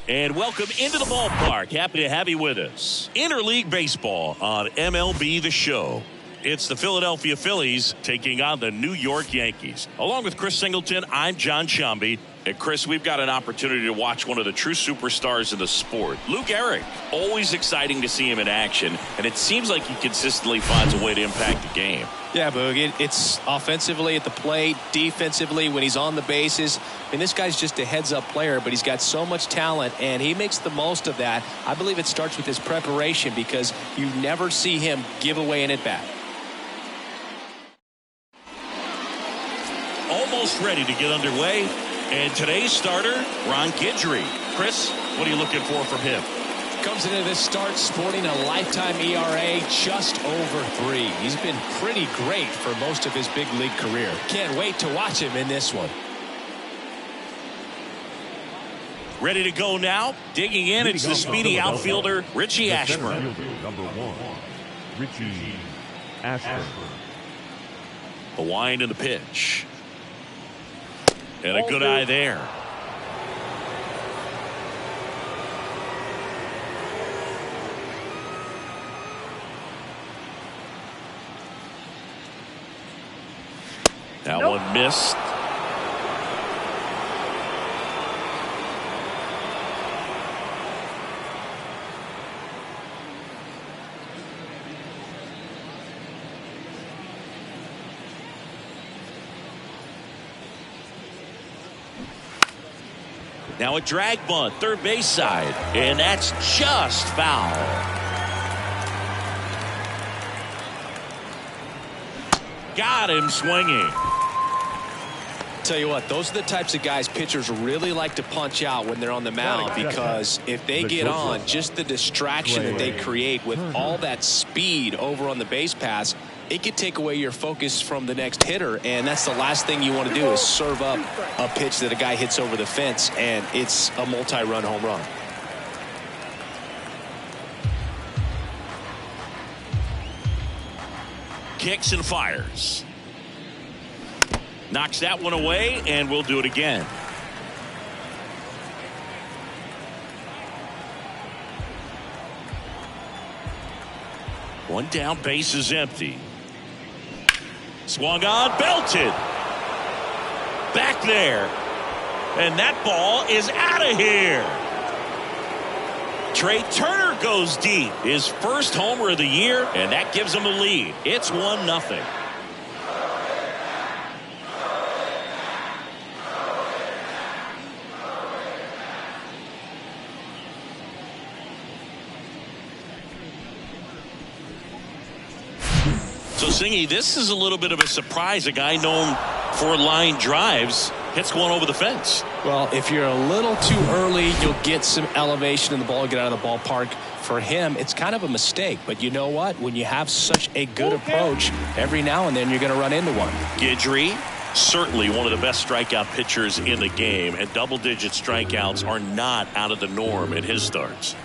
And welcome into the ballpark. Happy to have you with us. Interleague Baseball on MLB The Show. It's the Philadelphia Phillies taking on the New York Yankees. Along with Chris Singleton, I'm John Shambi. And Chris, we've got an opportunity to watch one of the true superstars in the sport. Luke Gehrig. Always exciting to see him in action. And it seems like he consistently finds a way to impact the game. Yeah, Boog, it's offensively at the plate, defensively when he's on the bases. I mean, this guy's just a heads-up player, but he's got so much talent, and he makes the most of that. I believe it starts with his preparation because you never see him give away an at-bat. Almost ready to get underway. And today's starter, Ron Guidry. Chris, what are you looking for from him? Comes into this start sporting a lifetime ERA just over 3. He's been pretty great for most of his big league career. Can't wait to watch him in this one. Ready to go now. Digging in, it's the speedy outfielder, Richie Ashburn. Number 1, Richie Ashburn. A wind in the pitch. And a good eye there. That one missed. Now a drag bunt, third base side, and that's just foul. Got him swinging. Tell you what, those are the types of guys pitchers really like to punch out when they're on the mound, because if they get on, just the distraction that they create with all that speed over on the base pass, it could take away your focus from the next hitter, and that's the last thing you want to do is serve up a pitch that a guy hits over the fence, and it's a multi-run home run. Kicks and fires. Knocks that one away, and we'll do it again. One down, base is empty. Swung on, belted. Back there. And that ball is out of here. Trey Turner goes deep. His first homer of the year, and that gives him the lead. It's 1-0. So, Singy, this is a little bit of a surprise. A guy known for line drives hits one over the fence. Well, if you're a little too early, you'll get some elevation in the ball, get out of the ballpark. For him, it's kind of a mistake. But you know what? When you have such a good approach, every now and then you're going to run into one. Guidry, certainly one of the best strikeout pitchers in the game, and double-digit strikeouts are not out of the norm in his starts.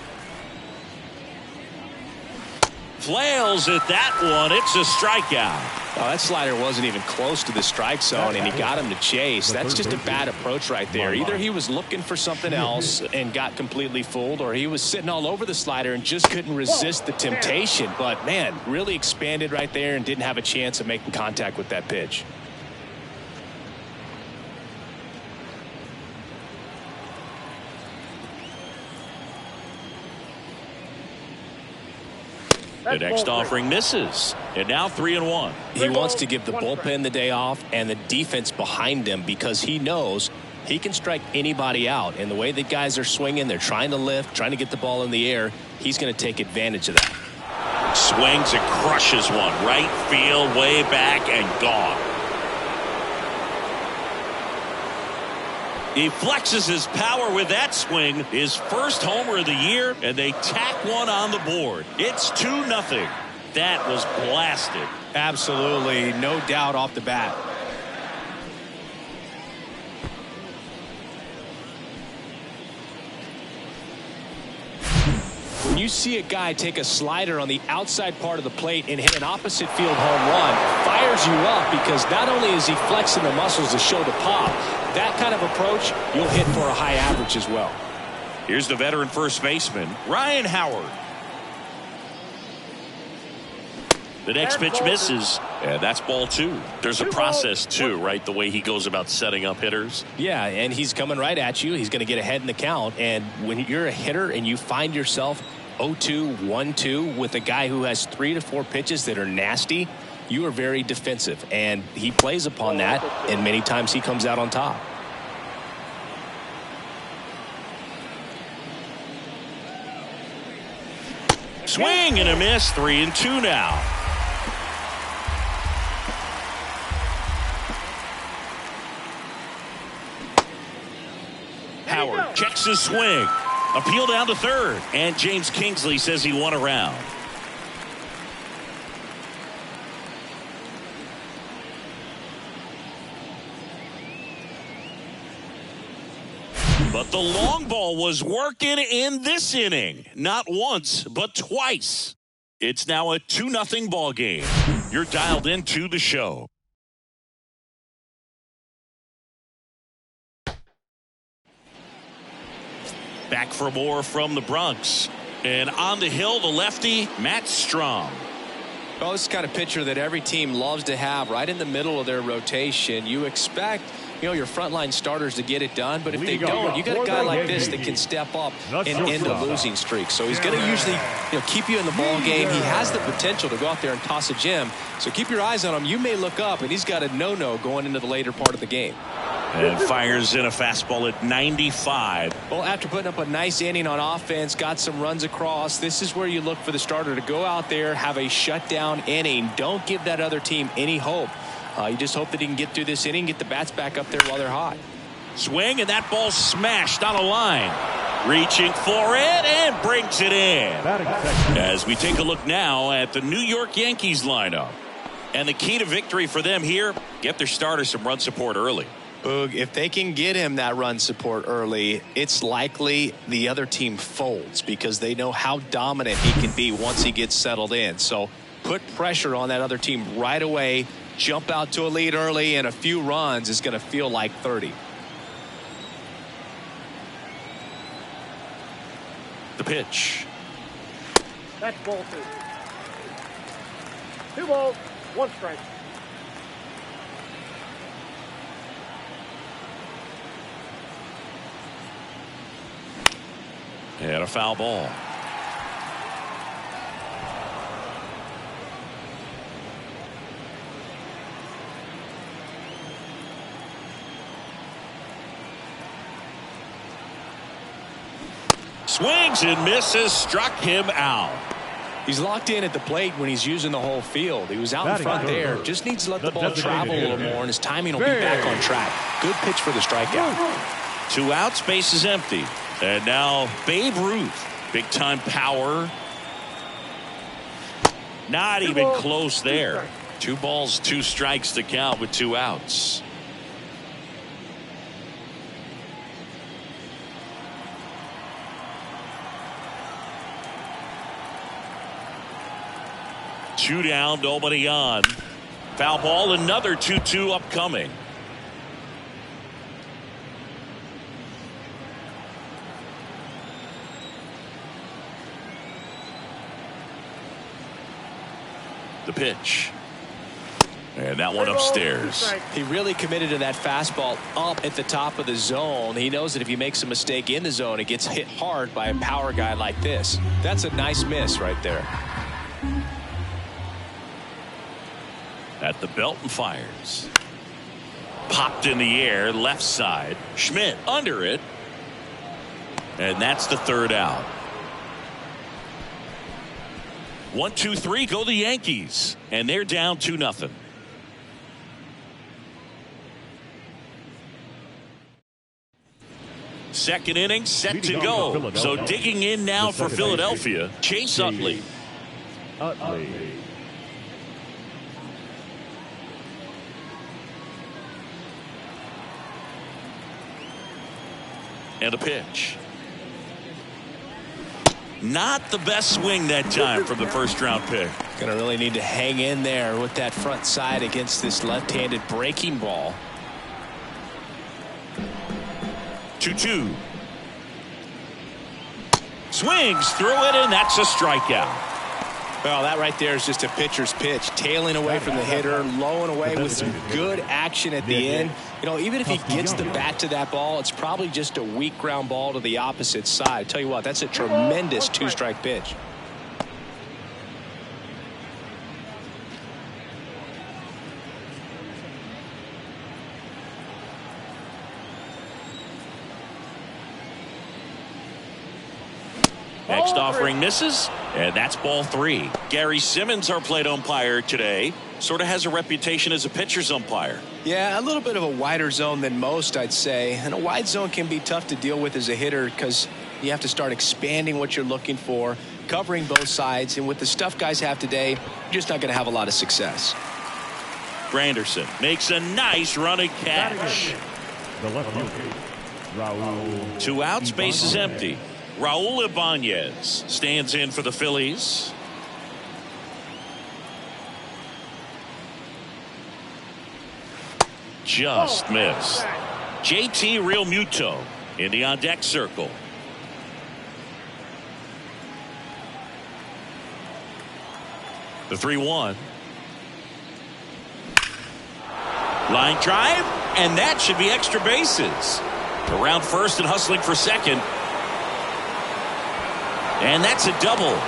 Flails at that one. It's a strikeout. Oh, that slider wasn't even close to the strike zone, and he got him to chase. That's just a bad approach right there. Either he was looking for something else and got completely fooled, or he was sitting all over the slider and just couldn't resist the temptation. But, man, really expanded right there and didn't have a chance of making contact with that pitch. The next offering misses, and now 3-1. He wants to give the bullpen the day off and the defense behind him, because he knows he can strike anybody out. And the way the guys are swinging, they're trying to lift, trying to get the ball in the air. He's going to take advantage of that. Swings and crushes one. Right field, way back, and gone. He flexes his power with that swing. His first homer of the year, and they tack one on the board. It's 2-0. That was blasted. Absolutely, no doubt off the bat. When you see a guy take a slider on the outside part of the plate and hit an opposite field home run, fires you up, because not only is he flexing the muscles to show the pop, that kind of approach, you'll hit for a high average as well. Here's the veteran first baseman, Ryan Howard. The next pitch misses, and that's ball 2. There's a process, too, right, the way he goes about setting up hitters. Yeah, and he's coming right at you. He's going to get ahead in the count, and when you're a hitter and you find yourself 0-2, 1-2 with a guy who has 3 to 4 pitches that are nasty, you are very defensive, and he plays upon that, and many times he comes out on top. Swing and a miss, 3-2 now. Howard checks his swing. Appeal down to third. And James Kingsley says he won a round. But the long ball was working in this inning. Not once, but twice. It's now a 2-0 ball game. You're dialed into the show. Back for more from the Bronx. And on the hill, the lefty, Matt Strom. Well, this is the kind of pitcher that every team loves to have right in the middle of their rotation. You expect, your frontline starters to get it done, but if they don't, you got a guy like this that can step up and end a losing streak. So he's going to usually, keep you in the ball game. He has the potential to go out there and toss a gem. So keep your eyes on him. You may look up, and he's got a no-no going into the later part of the game. And fires in a fastball at 95. Well, after putting up a nice inning on offense, got some runs across, this is where you look for the starter to go out there, have a shutdown inning. Don't give that other team any hope. You just hope that he can get through this inning, get the bats back up there while they're hot. Swing, and that ball smashed on a line. Reaching for it and brings it in. As we take a look now at the New York Yankees lineup. And the key to victory for them here, get their starter some run support early. If they can get him that run support early, it's likely the other team folds because they know how dominant he can be once he gets settled in. So put pressure on that other team right away. Jump out to a lead early, and a few runs is going to feel like 30. The pitch. That's ball 2. 2 balls, 1 strike. And a foul ball. Swings and misses, struck him out. He's locked in at the plate when he's using the whole field. He was out in front there. Just needs to let the ball travel a little more, and his timing will be back on track. Good pitch for the strikeout. 2 outs, base is empty. And now Babe Ruth, big time power. Not even close there. 2 balls, 2 strikes to count with 2 outs. Two down, nobody on. Foul ball, another 2-2 upcoming. The pitch. And that one upstairs. He really committed to that fastball up at the top of the zone. He knows that if he makes a mistake in the zone, it gets hit hard by a power guy like this. That's a nice miss right there. At the belt and fires. Popped in the air, left side. Schmidt under it. And that's the 3rd out. 1, 2, 3 go the Yankees. And they're down 2-0. Second inning set to go. So digging in now for Philadelphia, Chase Utley. And a pitch. Not the best swing that time from the first round pick. Going to really need to hang in there with that front side against this left-handed breaking ball. 2-2. Swings through it, and that's a strikeout. Well, that right there is just a pitcher's pitch, tailing away from the hitter, low and away with some good action at the end. You know, even if he gets the bat to that ball, it's probably just a weak ground ball to the opposite side. Tell you what, that's a tremendous two-strike pitch. Next offering misses, and that's ball 3. Gary Simmons, our plate umpire today, sort of has a reputation as a pitcher's umpire. Yeah, a little bit of a wider zone than most, I'd say. And a wide zone can be tough to deal with as a hitter because you have to start expanding what you're looking for, covering both sides. And with the stuff guys have today, you're just not going to have a lot of success. Granderson makes a nice running catch. The left fielder, Raul. 2 outs, base is empty. Raul Ibanez stands in for the Phillies. Just missed. JT Realmuto in the on-deck circle. The 3-1. Line drive, and that should be extra bases. Around first and hustling for second. And that's a double.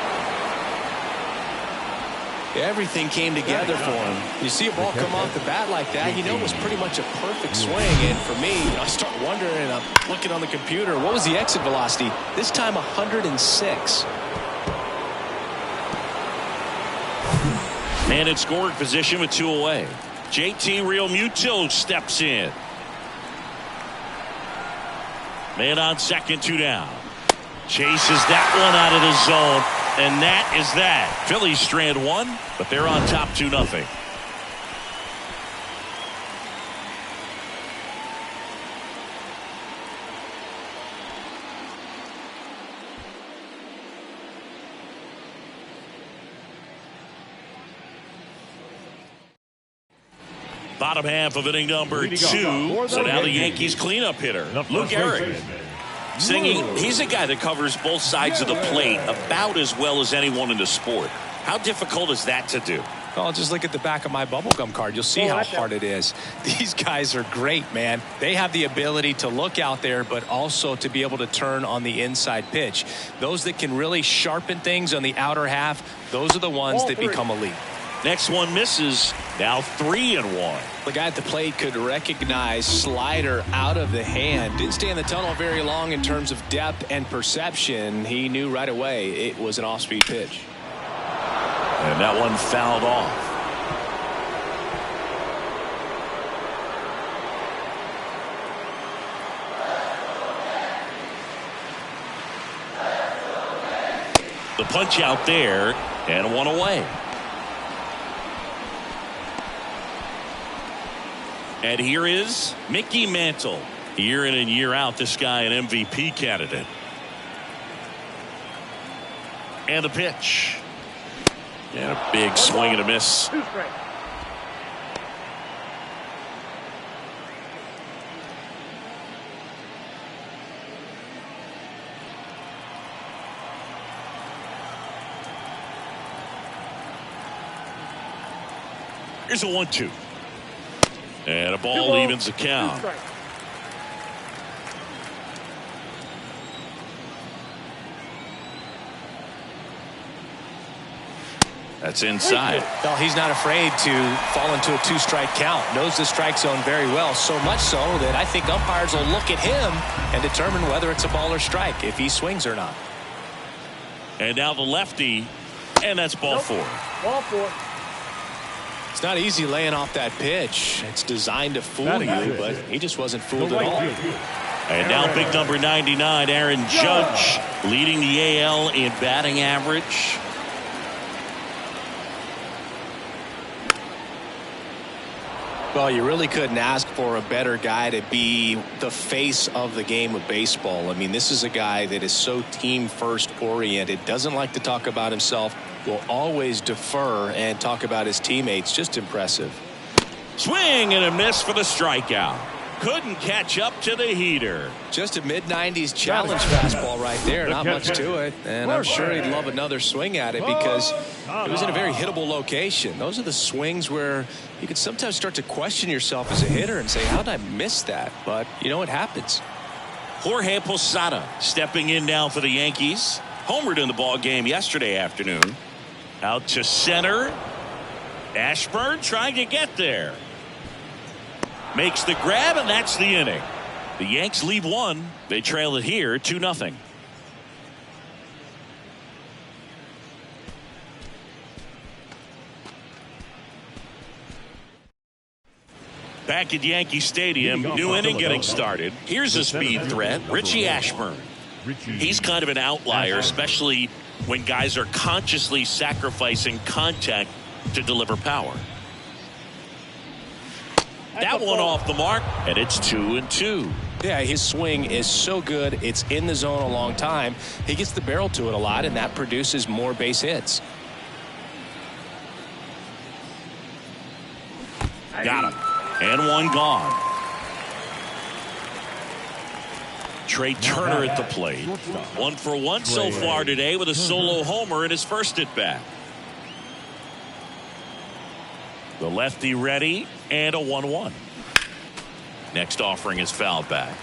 Everything came together for him. You see a ball come off the bat like that, you know it was pretty much a perfect swing. And for me, I start wondering, and I'm looking on the computer, what was the exit velocity? This time 106. And in scoring position with 2 away. JT Realmuto steps in. Man on second, 2 down. Chases that one out of the zone, and that is that. Phillies strand 1, but they're on top 2-0. Bottom half of inning number 2. So now the Yankees cleanup hitter, Luke Eric. Singing, he's a guy that covers both sides of the plate about as well as anyone in the sport. How difficult is that to do? Well, just look at the back of my bubblegum card. You'll see how hard it is. These guys are great, man. They have the ability to look out there, but also to be able to turn on the inside pitch. Those that can really sharpen things on the outer half, those are the ones that become elite. Next one misses. Now 3-1. The guy at the plate could recognize slider out of the hand. Didn't stay in the tunnel very long in terms of depth and perception. He knew right away it was an off-speed pitch. And that one fouled off. The punch out there, and 1 away. And here is Mickey Mantle. Year in and year out, this guy an MVP candidate. And the pitch. And a big swing and a miss. Here's a 1-2. And a ball evens the count. That's inside. Well, he's not afraid to fall into a 2-strike count. Knows the strike zone very well. So much so that I think umpires will look at him and determine whether it's a ball or strike, if he swings or not. And now the lefty, and that's ball 4. Ball 4. It's not easy laying off that pitch. It's designed to fool you, but he just wasn't fooled at all. And now big number 99, Aaron Judge, leading the AL in batting average. Well, you really couldn't ask for a better guy to be the face of the game of baseball. I mean, this is a guy that is so team first oriented, doesn't like to talk about himself, will always defer and talk about his teammates. Just impressive. Swing and a miss for the strikeout. Couldn't catch up to the heater. Just a mid-90s challenge fastball right there. Not much to it. And I'm sure he'd love another swing at it because it was in a very hittable location. Those are the swings where you can sometimes start to question yourself as a hitter and say, how did I miss that? But, you know, it happens. Jorge Posada stepping in now for the Yankees. Homered in the ball game yesterday afternoon. Out to center. Ashburn trying to get there. Makes the grab, and that's the inning. The Yanks leave one. They trail it here 2-0. Back at Yankee Stadium, new inning getting started. Here's a speed threat, Richie Ashburn. He's kind of an outlier, especially when guys are consciously sacrificing contact to deliver power. That one off the mark, and it's 2-2. Yeah, his swing is so good. It's in the zone a long time. He gets the barrel to it a lot, and that produces more base hits. Got him. And one gone. Trey Turner at the plate. 1 for 1 so far today with a solo homer in his first at bat. The lefty ready, and a 1-1. Next offering is fouled back.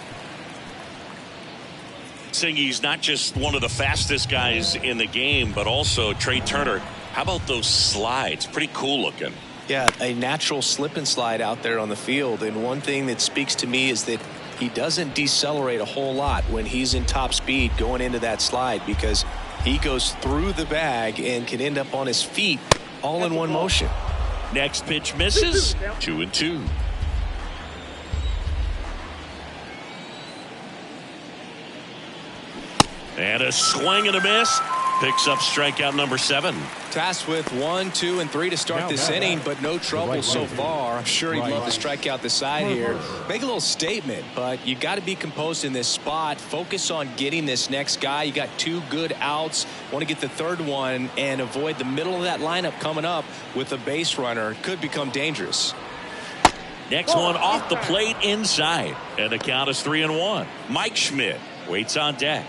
Singy's not just one of the fastest guys in the game, but also Trey Turner. How about those slides? Pretty cool looking. Yeah, a natural slip and slide out there on the field. And one thing that speaks to me is that he doesn't decelerate a whole lot when he's in top speed going into that slide, because he goes through the bag and can end up on his feet all in one motion. Next pitch misses. 2-2. And a swing and a miss. Picks up strikeout number 7. Tasked with 1, 2, and 3 to start this inning, but no trouble so far. I'm sure he'd love to strike out the side here. Make a little statement, but you got to be composed in this spot. Focus on getting this next guy. You got 2 good outs. Want to get the third one and avoid the middle of that lineup coming up with a base runner. Could become dangerous. Next one off the plate inside. And the count is 3-1. Mike Schmidt waits on deck.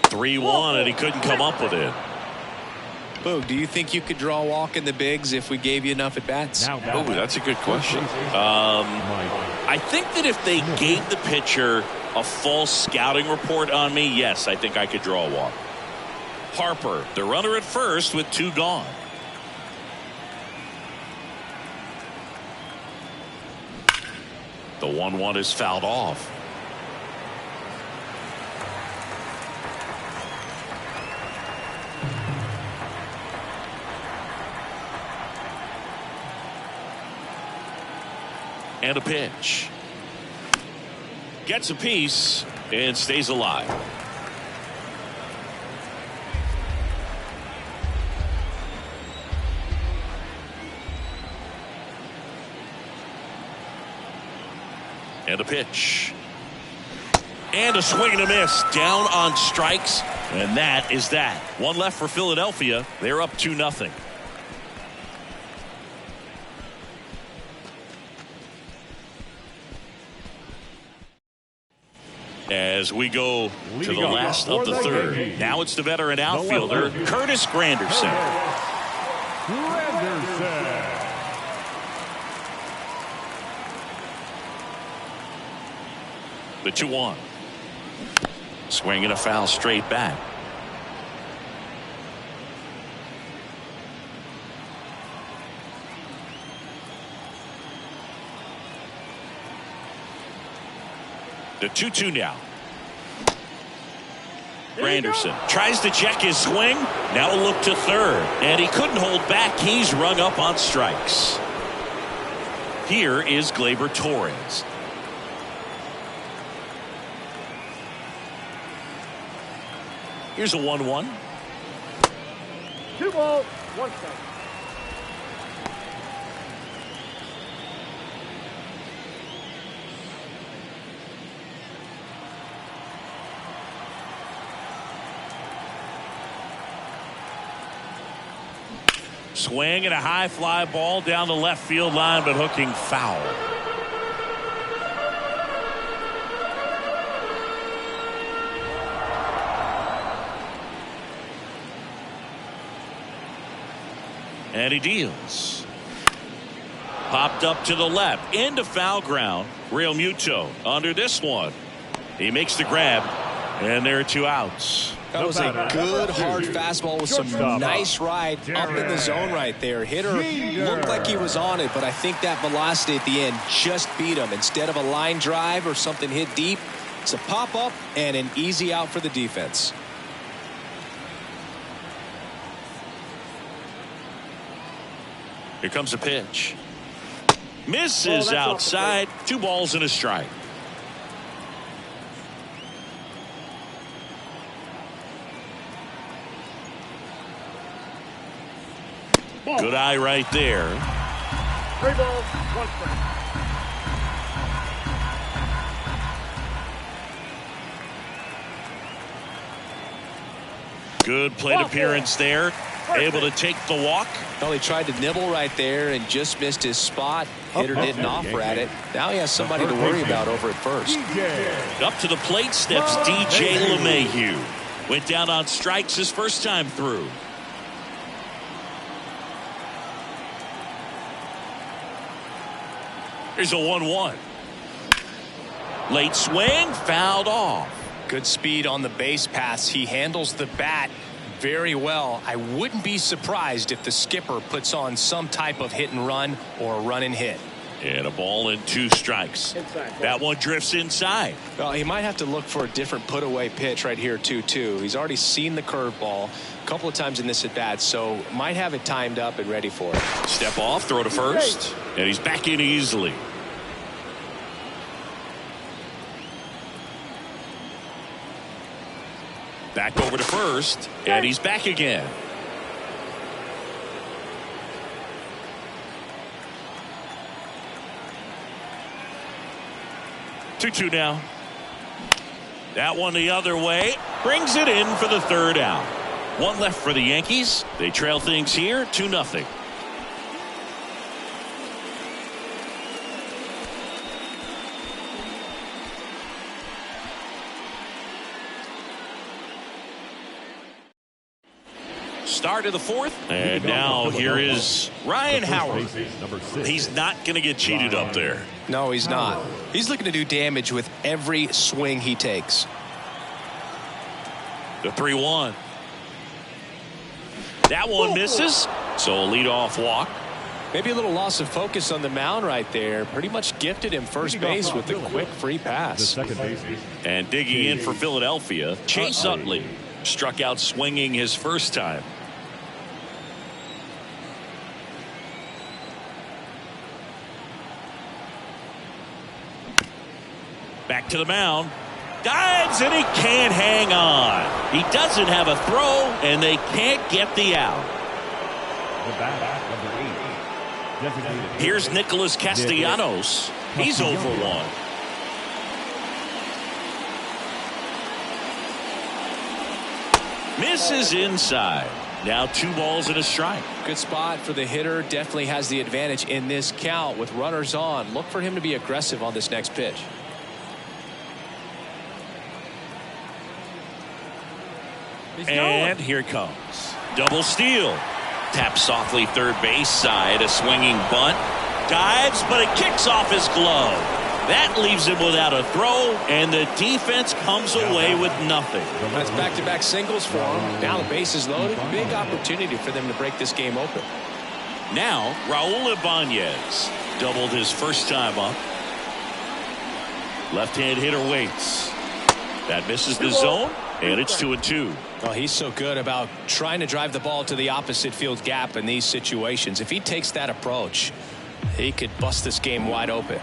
(3-1) and he couldn't come up with it. Boog, do you think you could draw a walk in the bigs if we gave you enough at bats? Oh, that's a good question. I think that if they gave the pitcher a false scouting report on me, yes, I think I could draw a walk. Harper, the runner at first with 2 gone. The 1-1 is fouled off. And a pitch. Gets a piece and stays alive. And a pitch. And a swing and a miss. Down on strikes. And that is that. One left for Philadelphia. They're up 2-0. As we go to the last of the third. Now it's the veteran outfielder, Curtis Granderson. The 2-1. Swing and a foul straight back. The 2-2 now. Granderson tries to check his swing. Now a look to third. And he couldn't hold back. He's rung up on strikes. Here is Gleyber Torres. Here's a 1-1. 2 balls, 1 strike. Swing and a high fly ball down the left field line, but hooking foul. And he deals. Popped up to the left into foul ground. Real Muto under this one. He makes the grab, and there are 2 outs. That was a good hard fastball with some nice ride up in the zone right there. Hitter looked like he was on it, but I think that velocity at the end just beat him. Instead of a line drive or something hit deep, it's a pop up and an easy out for the defense. Here comes a pitch. Misses outside. 2 balls and a strike. Good eye right there. 3 balls, 1 strike. Good plate appearance there. Able to take the walk. Well, he tried to nibble right there and just missed his spot. Hitter didn't offer at it. Now he has somebody to worry about over at first. Up to the plate steps DJ LeMahieu. Went down on strikes his first time through. Here's a 1-1. Late swing, fouled off. Good speed on the base pass. He handles the bat very well. I wouldn't be surprised if the skipper puts on some type of hit and run or a run and hit. And a ball and 2 strikes. That one drifts inside. Well, he might have to look for a different put away pitch right here 2-2. He's already seen the curveball a couple of times in this at bat, so might have it timed up and ready for it. Step off, throw to first, and he's back in easily. Back over to first, and he's back again. Two now. That one the other way. Brings it in for the 3rd out. 1 left for the Yankees. They trail things here 2-0. Start of the 4th, and now here is Ryan Howard. He's not going to get cheated up there. No, he's not. He's looking to do damage with every swing he takes. The 3-1. That one misses, so a leadoff walk. Maybe a little loss of focus on the mound right there. Pretty much gifted him first base with a quick free pass. And digging in for Philadelphia, Chase Utley struck out swinging his first time. Back to the mound. Dives, and he can't hang on. He doesn't have a throw, and they can't get the out. Here's Nicholas Castellanos. He's 0 for 1. Misses inside. Now 2 balls and a strike. Good spot for the hitter. Definitely has the advantage in this count with runners on. Look for him to be aggressive on this next pitch. And here it comes. Double steal. Taps softly third base side. A swinging bunt. Dives, but it kicks off his glove. That leaves him without a throw, and the defense comes away with nothing. That's back-to-back singles for him. Now the base is loaded. Big opportunity for them to break this game open. Now, Raul Ibanez doubled his first time up. Left-hand hitter waits. That misses the zone, and it's 2-2. Well, he's so good about trying to drive the ball to the opposite field gap in these situations. If he takes that approach, he could bust this game wide open.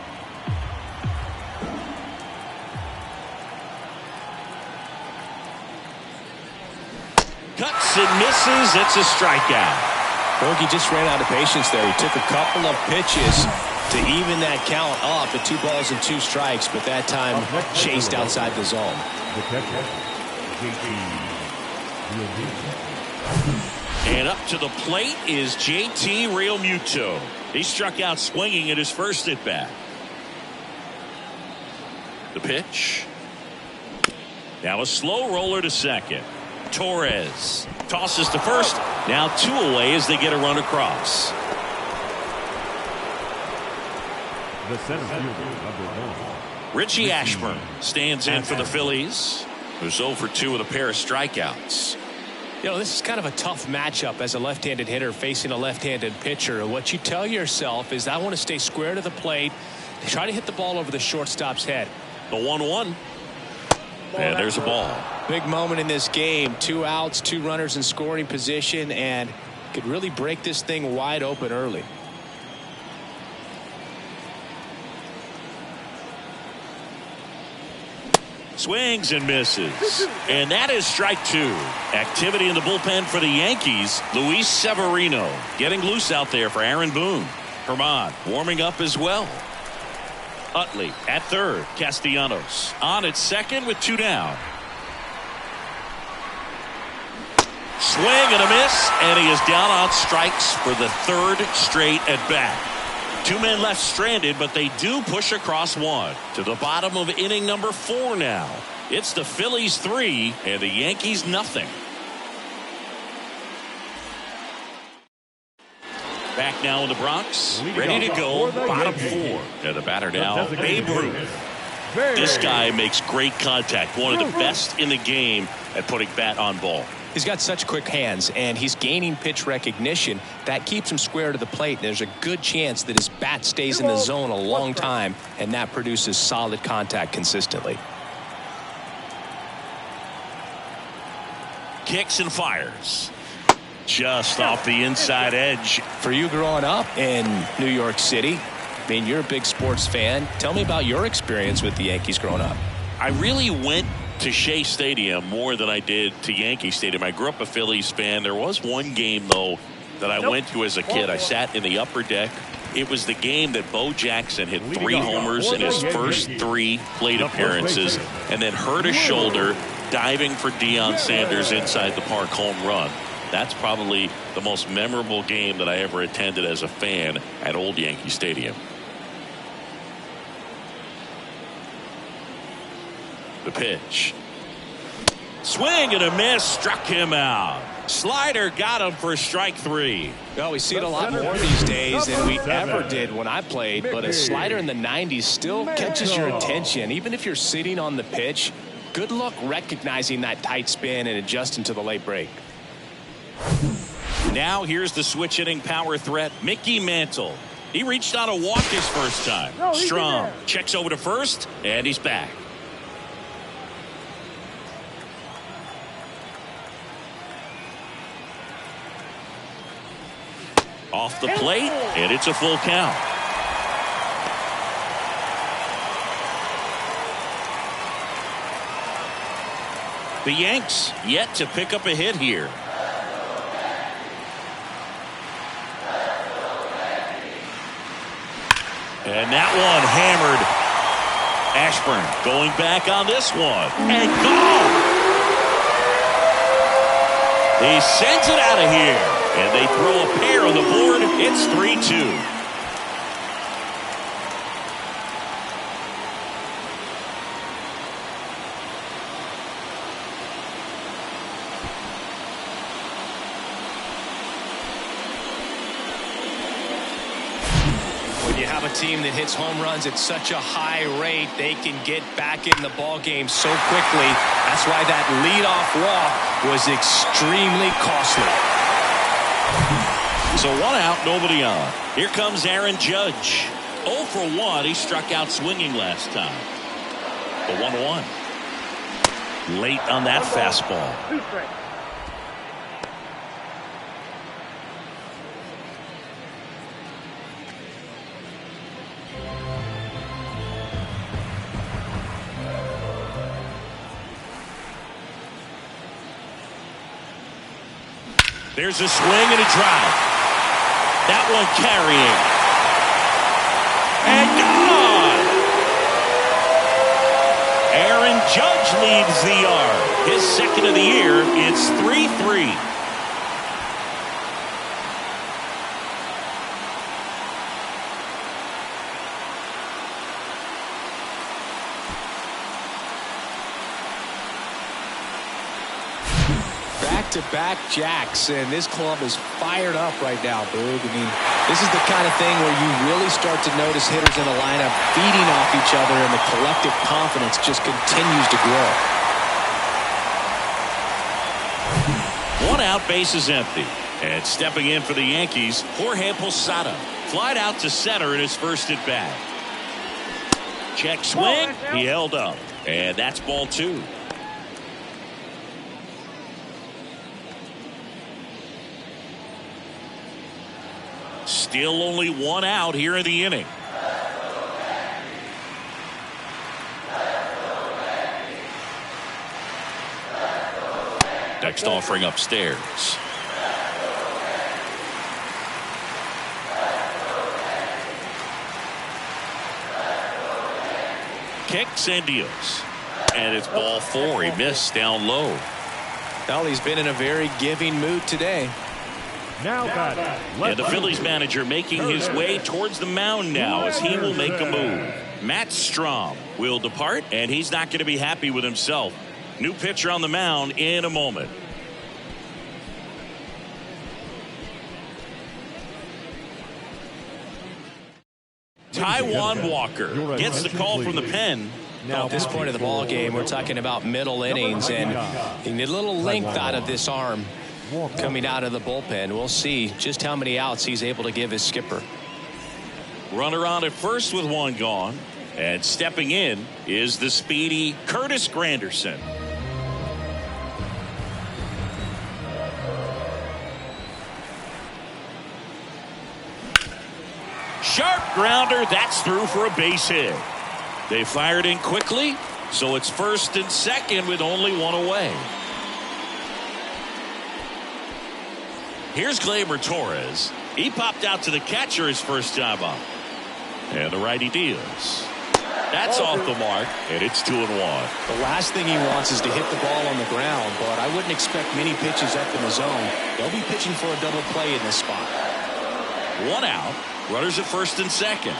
Cuts and misses. It's a strikeout. Bogey just ran out of patience there. He took a couple of pitches to even that count up at 2 balls and 2 strikes, but that time chased outside the zone. And up to the plate is JT Realmuto. He struck out swinging at his first at bat. The pitch. Now a slow roller to second. Torres tosses to first. Now 2 away as they get a run across. The center fielder, number 1. Richie Ashburn stands in for the Phillies, who's 0 for 2 with a pair of strikeouts. You know, this is kind of a tough matchup as a left-handed hitter facing a left-handed pitcher. What you tell yourself is, I want to stay square to the plate, try to hit the ball over the shortstop's head. The 1-1. And there's a ball. Big moment in this game. 2 outs, 2 runners in scoring position, and could really break this thing wide open early. Swings and misses. And that is strike 2. Activity in the bullpen for the Yankees. Luis Severino getting loose out there for Aaron Boone. Herman warming up as well. Utley at third. Castellanos on at second with 2 down. Swing and a miss, and he is down on strikes for the 3rd straight at bat. 2 men left stranded, but they do push across 1 to the bottom of inning number 4 now. It's the Phillies 3 and the Yankees nothing. Back now in the Bronx, ready to go, bottom 4. And the batter now, Babe Ruth. This guy makes great contact, one of the best in the game at putting bat on ball. He's got such quick hands, and he's gaining pitch recognition. That keeps him square to the plate. There's a good chance that his bat stays in the zone a long time, and that produces solid contact consistently. Kicks and fires. Just off the inside edge. For you growing up in New York City, I mean, you're a big sports fan. Tell me about your experience with the Yankees growing up. I really went to Shea Stadium more than I did to Yankee Stadium. I grew up a Phillies fan. There was one game, though, that I went to as a kid. I sat in the upper deck. It was the game that Bo Jackson hit 3 homers in his first 3 plate appearances and then hurt his shoulder diving for Deion Sanders' inside the park home run. That's probably the most memorable game that I ever attended as a fan at Old Yankee Stadium. The pitch. Swing and a miss, struck him out. Slider got him for strike 3. Well, we see it a lot more these days than we ever did when I played, but a slider in the 90s still catches your attention. Even if you're sitting on the pitch, good luck recognizing that tight spin and adjusting to the late break. Now here's the switch hitting power threat, Mickey Mantle. He reached on a walk his first time. Strong checks over to first, and he's back. Off the plate, and it's a full count. The Yanks yet to pick up a hit here. And that one hammered. Ashburn going back on this one. And gone. He sends it out of here. And they throw a pair on the board. It's 3-2. You have a team that hits home runs at such a high rate, they can get back in the ball game so quickly. That's why that leadoff walk was extremely costly. So 1 out, nobody on. Here comes Aaron Judge. 0 for 1. He struck out swinging last time. The 1-1. Late on that fastball. 2 strikes. There's a swing and a drive. That one carrying. And gone! Aaron Judge leads the yard. His second of the year. It's 3-3. back-to-back jacks, and this club is fired up right now, Boog. I mean, this is the kind of thing where you really start to notice hitters in the lineup feeding off each other, and the collective confidence just continues to grow. One out, base is empty. And stepping in for the Yankees, Jorge Posada. Flied out to center in his first at bat. Check swing. He held up. And that's ball 2. Still only one out here in the inning. Next offering upstairs. Kicks and deals. And it's ball 4. He missed down low. Well, he's been in a very giving mood today. Now and the Phillies manager making his way towards the mound now as he will make a move. Matt Strom will depart, and he's not going to be happy with himself. New pitcher on the mound in a moment. Taijuan Walker gets the call from the pen. Now, at this point of the ball game, we're talking about middle innings, and you need a little length out of this arm coming out of the bullpen. We'll see just how many outs he's able to give his skipper. Runner on at first with one gone, and stepping in is the speedy Curtis Granderson. Sharp grounder, that's through for a base hit. They fired in quickly, so it's first and second with only one away. Here's Gleyber Torres. He popped out to the catcher his first time up. And the righty deals. That's off the mark, and it's 2-1. The last thing he wants is to hit the ball on the ground, but I wouldn't expect many pitches up in the zone. They'll be pitching for a double play in this spot. One out. Runners at first and second.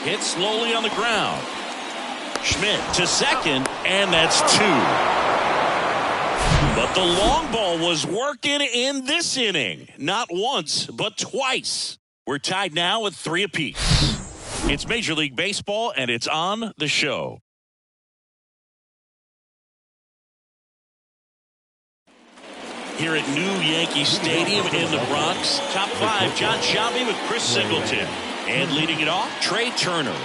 Hit slowly on the ground. Schmidt to second, and that's 2. But the long ball was working in this inning. Not once, but twice. We're tied now at 3 apiece. It's Major League Baseball, and it's on the show. Here at New Yankee Stadium in the Bronx, top 5, John Shelby with Chris Singleton. And leading it off, Trey Turner.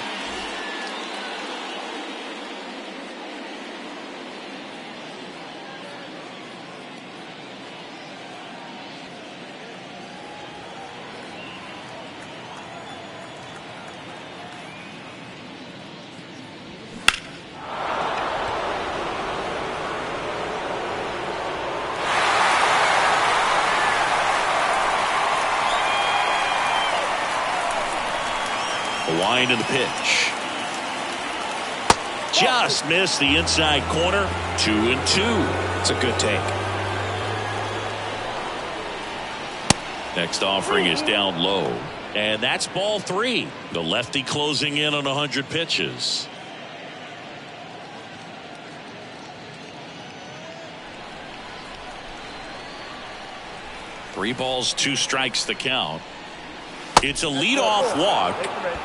Line in the pitch. Just missed the inside corner. 2-2. It's a good take. Next offering is down low. And that's ball 3. The lefty closing in on 100 pitches. Three balls, 2 strikes the count. It's a leadoff walk,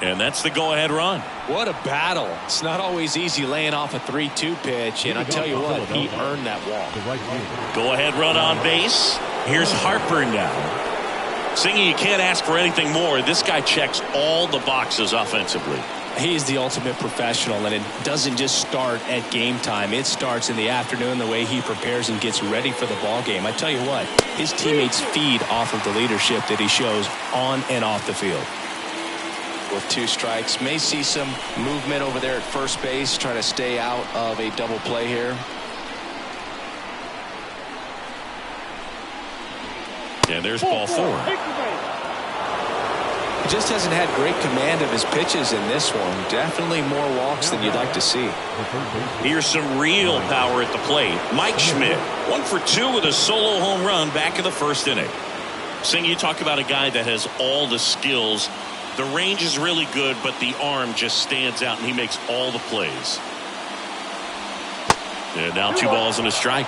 and that's the go-ahead run. What a battle. It's not always easy laying off a 3-2 pitch, and I tell you what, he earned that walk. Go-ahead run on base. Here's Harper now. Singy, you can't ask for anything more. This guy checks all the boxes offensively. He's the ultimate professional, and it doesn't just start at game time. It starts in the afternoon, the way he prepares and gets ready for the ball game. I tell you what, his teammates feed off of the leadership that he shows on and off the field. With 2 strikes, may see some movement over there at first base, trying to stay out of a double play here. And there's ball 4. He just hasn't had great command of his pitches in this one. Definitely more walks than you'd like to see. Here's some real power at the plate. Mike Schmidt, 1 for 2 with a solo home run back in the first inning. Sing, you talk about a guy that has all the skills. The range is really good, but the arm just stands out, and he makes all the plays. And now 2 balls and a strike.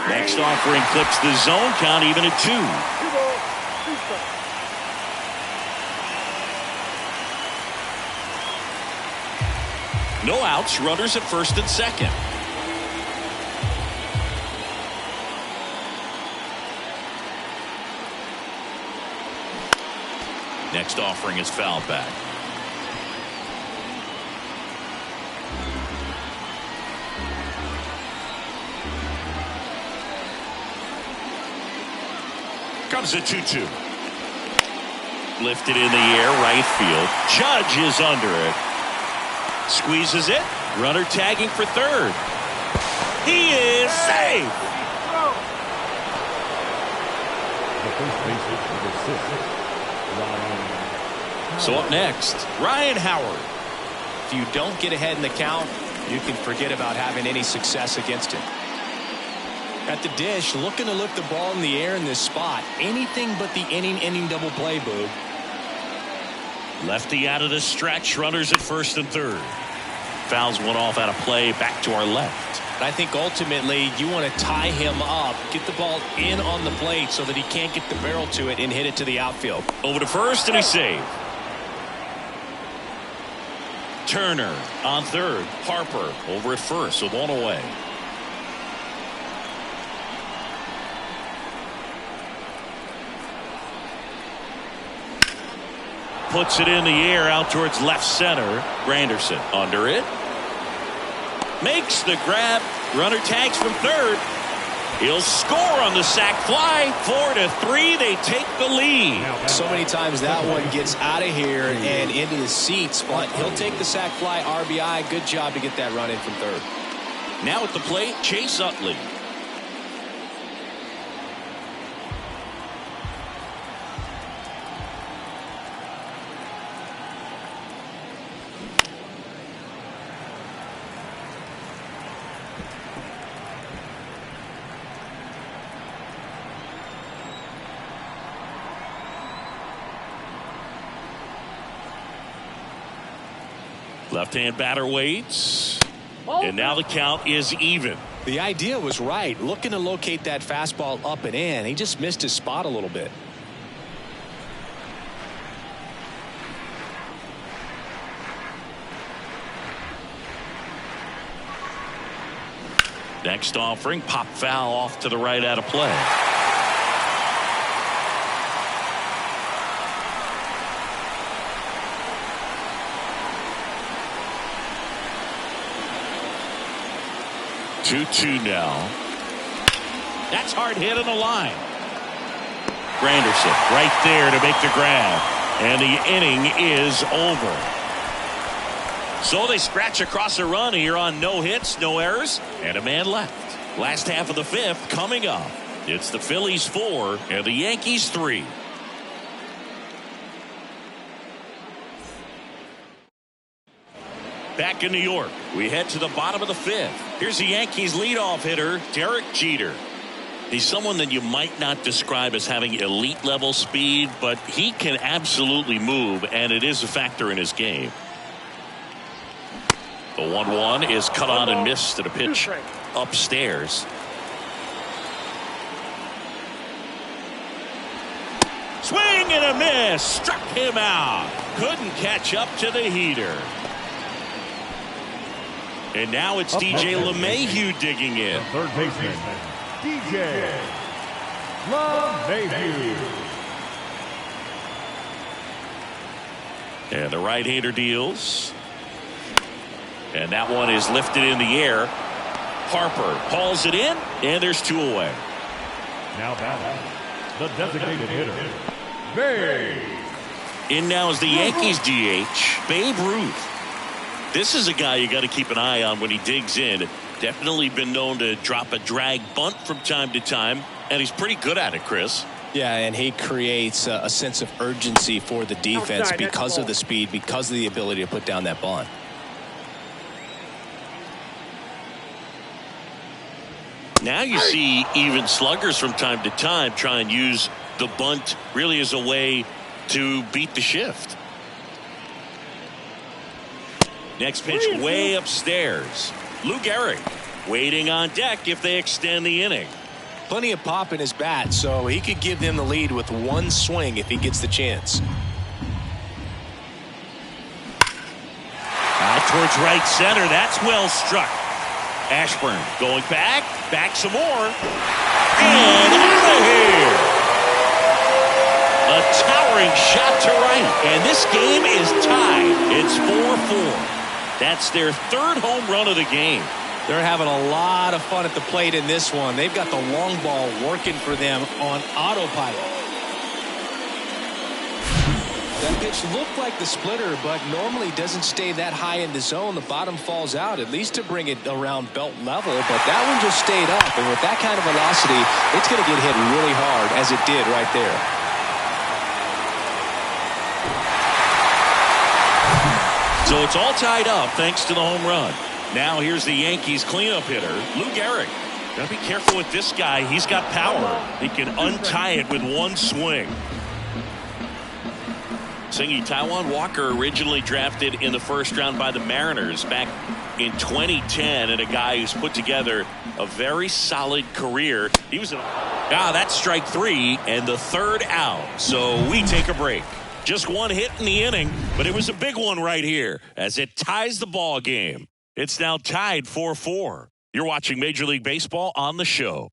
Next offering clips the zone count even at 2. 2 balls, 2 strikes. No outs, runners at first and second. Next offering is fouled back. Comes a 2-2. Lifted in the air, right field. Judge is under it. Squeezes it. Runner tagging for third. He is safe. The first baseman, number 6, Ryan. So up next, Ryan Howard. If you don't get ahead in the count, you can forget about having any success against him. At the dish, looking to lift the ball in the air in this spot. Anything but the inning double play, Boog. Lefty out of the stretch. Runners at first and third. Fouls one off out of play. Back to our left. I think ultimately you want to tie him up, get the ball in on the plate so that he can't get the barrel to it and hit it to the outfield. Over to first, and he's saved. Turner on third. Harper over at first with 1 away. Puts it in the air out towards left center. Granderson under it. Makes the grab. Runner tags from third. He'll score on the sac fly. 4-3. They take the lead. So many times that one gets out of here and into the seats, but he'll take the sac fly RBI. Good job to get that run in from third. Now at the plate, Chase Utley. Left-hand batter waits. And now the count is even. The idea was right. Looking to locate that fastball up and in. He just missed his spot a little bit. Next offering, pop foul off to the right out of play. Two now. That's hard hit on the line. Granderson right there to make the grab. And the inning is over. So they scratch across a run here on no hits, no errors, and a man left. Last half of the fifth coming up. It's the Phillies 4 and the Yankees 3. Back in New York, we head to the bottom of the fifth. Here's the Yankees leadoff hitter, Derek Jeter. He's someone that you might not describe as having elite level speed, but he can absolutely move, and it is a factor in his game. The 1-1 is cut on and missed at a pitch upstairs. Swing and a miss. Struck him out. Couldn't catch up to the heater. And now it's DJ LeMahieu digging in. Third baseman, DJ LeMahieu. And the right-hander deals. And that one is lifted in the air. Harper hauls it in, and there's 2 away. Now batting, the designated hitter, Babe. In now is the Yankees DH, Babe Ruth. This is a guy you got to keep an eye on when he digs in. Definitely been known to drop a drag bunt from time to time, and he's pretty good at it, Chris. Yeah, and he creates a sense of urgency for the defense because of the speed, because of the ability to put down that bunt. Now you see even sluggers from time to time try and use The bunt really is a way to beat the shift. Next pitch way upstairs. Lou Gehrig waiting on deck if they extend the inning. Plenty of pop in his bat, so he could give them the lead with one swing if he gets the chance. Out towards right center. That's well struck. Ashburn going back some more, and out of here. A towering shot to right, and this game is tied. It's 4-4. That's their third home run of the game. They're having a lot of fun at the plate in this one. They've got the long ball working for them on autopilot. That pitch looked like the splitter, but normally doesn't stay that high in the zone. The bottom falls out, at least to bring it around belt level, but that one just stayed up, and with that kind of velocity, it's going to get hit really hard, as it did right there. So it's all tied up thanks to the home run. Now here's the Yankees cleanup hitter, Lou Gehrig. Gotta be careful with this guy. He's got power. He can untie it with one swing. Singy, Taijuan Walker originally drafted in the first round by the Mariners back in 2010, and a guy who's put together a very solid career. He was that's strike three and the third out. So we take a break. Just one hit in the inning, but it was a big one right here as it ties the ball game. It's now tied 4-4. You're watching Major League Baseball on the show.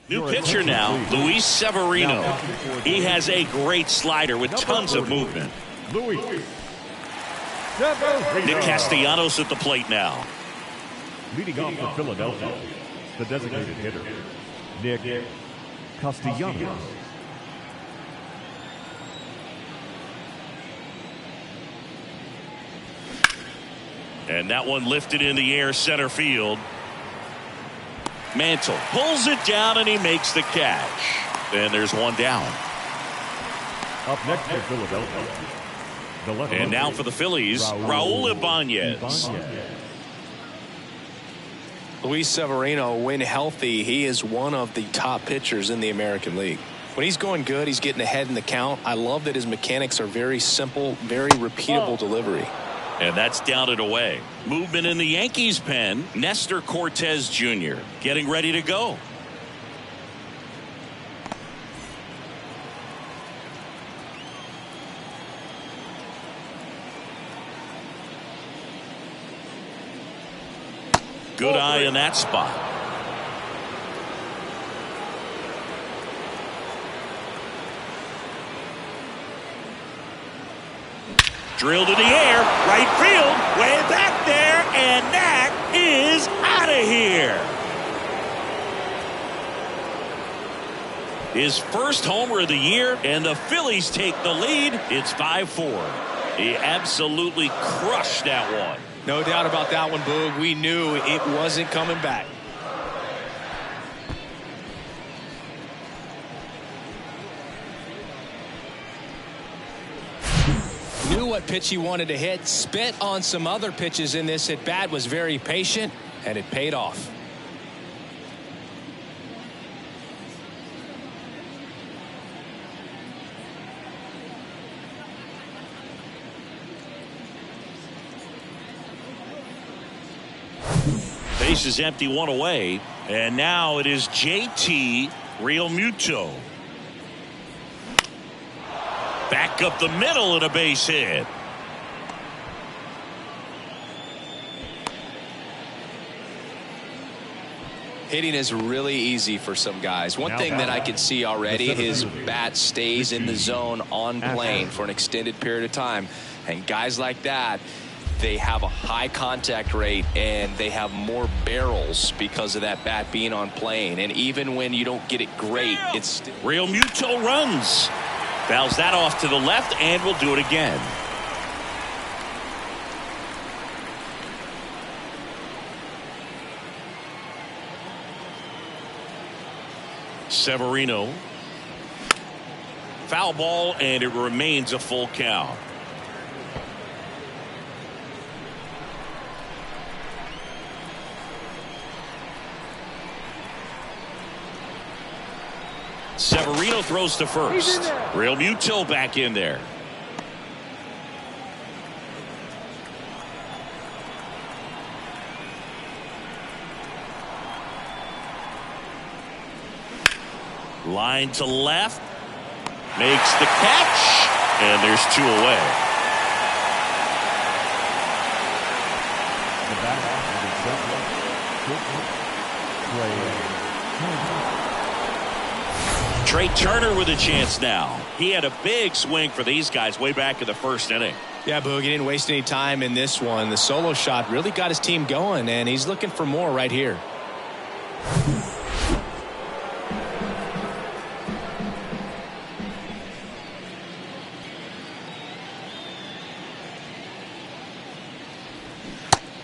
New pitcher now, Luis Severino. He has a great slider with tons of movement. Luis Nick Castellanos at the plate now. leading off for Philadelphia, the designated hitter, Nick Castellanos. And that one lifted in the air center field. Mantle pulls it down and he makes the catch. And there's one down. Up next for Philadelphia, the left And now for the Phillies, Raul Ibanez. Luis Severino, when healthy, he is one of the top pitchers in the American League. When he's going good, he's getting ahead in the count. I love that his mechanics are very simple, very repeatable delivery. And that's down and away. Movement in the Yankees pen. Nestor Cortez Jr. getting ready to go. Good eye in that spot. Drilled in the air, right field, way back there, and that is out of here. His first homer of the year, and the Phillies take the lead. It's 5-4. He absolutely crushed that one. No doubt about that one, Boog. We knew it wasn't coming back. Knew what pitch he wanted to hit. Spit on some other pitches in this at bat. Was very patient, and it paid off. Base is empty, one away, and now it is JT Realmuto. Back up the middle and a base hit. Hitting is really easy for some guys. One thing that I can see already, his bat stays in the zone on plane for an extended period of time. And guys like that, they have a high contact rate and they have more barrels because of that bat being on plane. And even when you don't get it great, it's Realmuto runs. Fouls that off to the left and will do it again. Severino. Foul ball, and it remains a full count. Severino throws to first. Real Mutil back in there. Line to left. Makes the catch. And there's 2 away. Trey Turner with a chance now. He had a big swing for these guys way back in the first inning. Yeah, Boog, he didn't waste any time in this one. The solo shot really got his team going, and he's looking for more right here.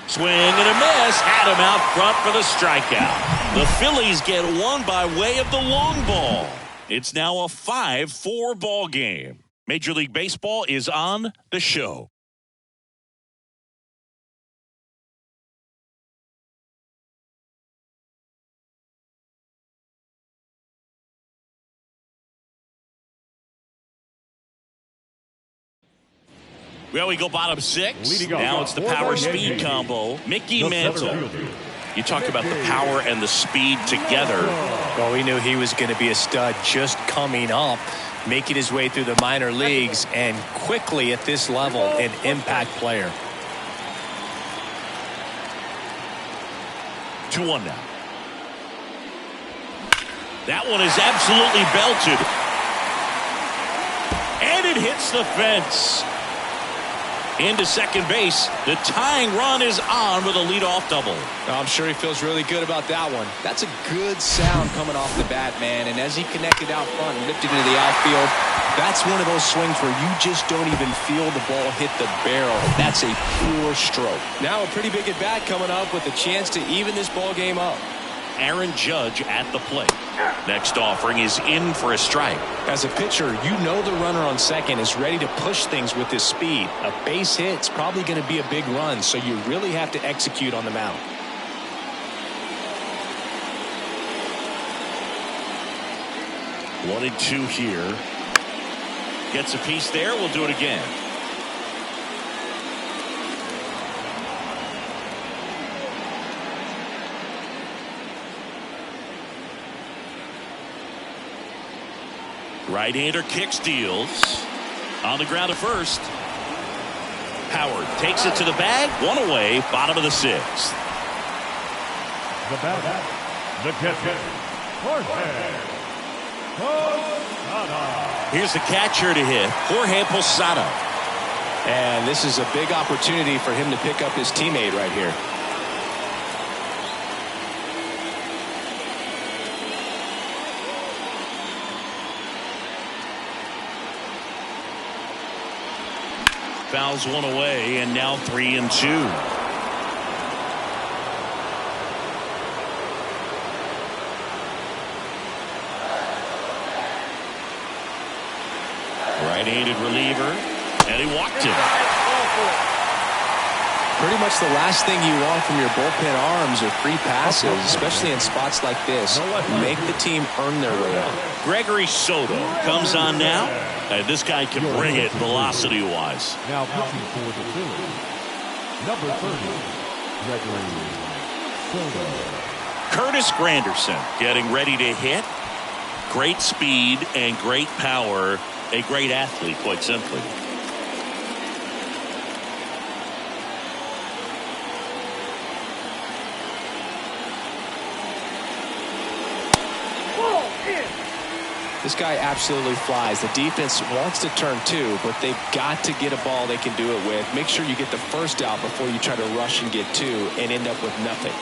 Swing and a miss. Had him out front for the strikeout. The Phillies get one by way of the long ball. It's now a 5-4 ball game. Major League Baseball is on the show. Well, we go bottom 6. Now it's the power speed combo. Mickey Mantle. You talk about the power and the speed together. Well, we knew he was going to be a stud just coming up, making his way through the minor leagues, and quickly at this level, an impact player. 2-1 now. That one is absolutely belted. And it hits the fence. Into second base. The tying run is on with a leadoff double. I'm sure he feels really good about that one. That's a good sound coming off the bat, man. And as he connected out front and ripped it into the outfield, that's one of those swings where you just don't even feel the ball hit the barrel. That's a pure stroke. Now a pretty big at bat coming up with a chance to even this ball game up. Aaron Judge at the plate. Next offering is in for a strike. As a pitcher, you know the runner on second is ready to push things with his speed. A base hit's probably going to be a big run, so you really have to execute on the mound. One and 2 here. Gets a piece there. We'll do it again. Right-hander kick steals. On the ground at first. Howard takes it to the bag. 1 away. Bottom of the 6th. The batter, the catcher, Jorge Posada. Here's the catcher to hit, Jorge Posada. And this is a big opportunity for him to pick up his teammate right here. Fouls 1 away, and now 3 and 2. Right-handed reliever, and he walked it. Pretty much the last thing you want from your bullpen arms are free passes, especially in spots like this. Make the team earn their way out. Gregory Soto comes on now. And this guy can bring it velocity-wise. Now pitching for the Phillies, number 30, Gregory Soto. Curtis Granderson getting ready to hit. Great speed and great power. A great athlete, quite simply. This guy absolutely flies. The defense wants to turn 2, but they've got to get a ball they can do it with. Make sure you get the first out before you try to rush and get 2 and end up with nothing.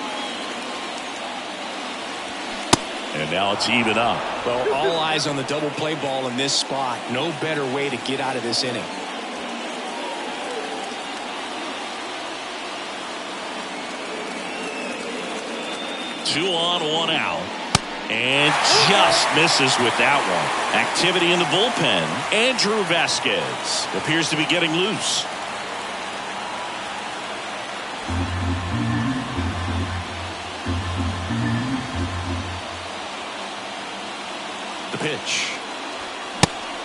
And now it's even up. Well, all eyes on the double play ball in this spot. No better way to get out of this inning. Two on, 1 out. And just misses with that one. Activity in the bullpen. Andrew Vasquez appears to be getting loose. The pitch. pitch.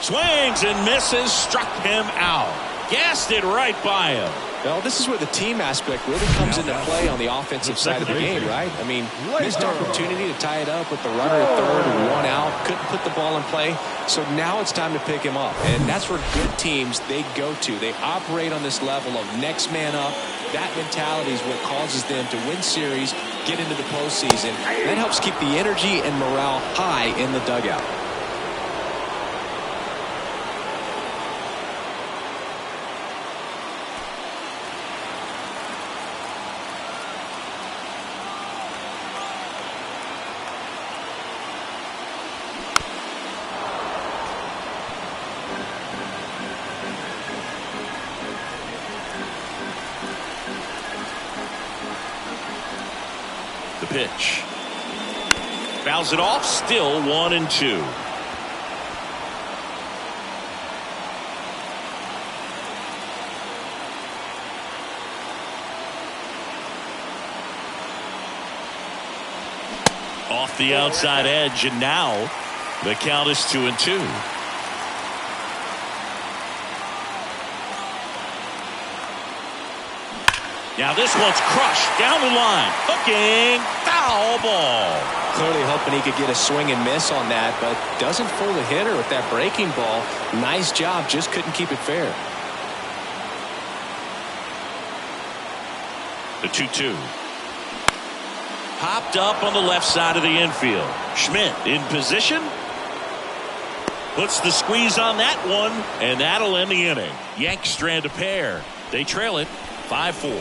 Swings and misses. Struck him out. Gassed it right by him. Well, this is where the team aspect really comes into play on the offensive side of the game, right? I mean, missed opportunity to tie it up with the runner at third, one out, couldn't put the ball in play. So now it's time to pick him up. And that's where good teams, they go to. They operate on this level of next man up. That mentality is what causes them to win series, get into the postseason. That helps keep the energy and morale high in the dugout. The pitch. Fouls it off. Still 1-2. Off the outside edge, and now the count is 2-2. Now this one's crushed down the line. Hooking. Foul ball. Clearly hoping he could get a swing and miss on that, but doesn't fool the hitter with that breaking ball. Nice job, just couldn't keep it fair. The 2-2. Popped up on the left side of the infield. Schmidt in position. Puts the squeeze on that one, and that'll end the inning. Yanks strand a pair. They trail it 5-4.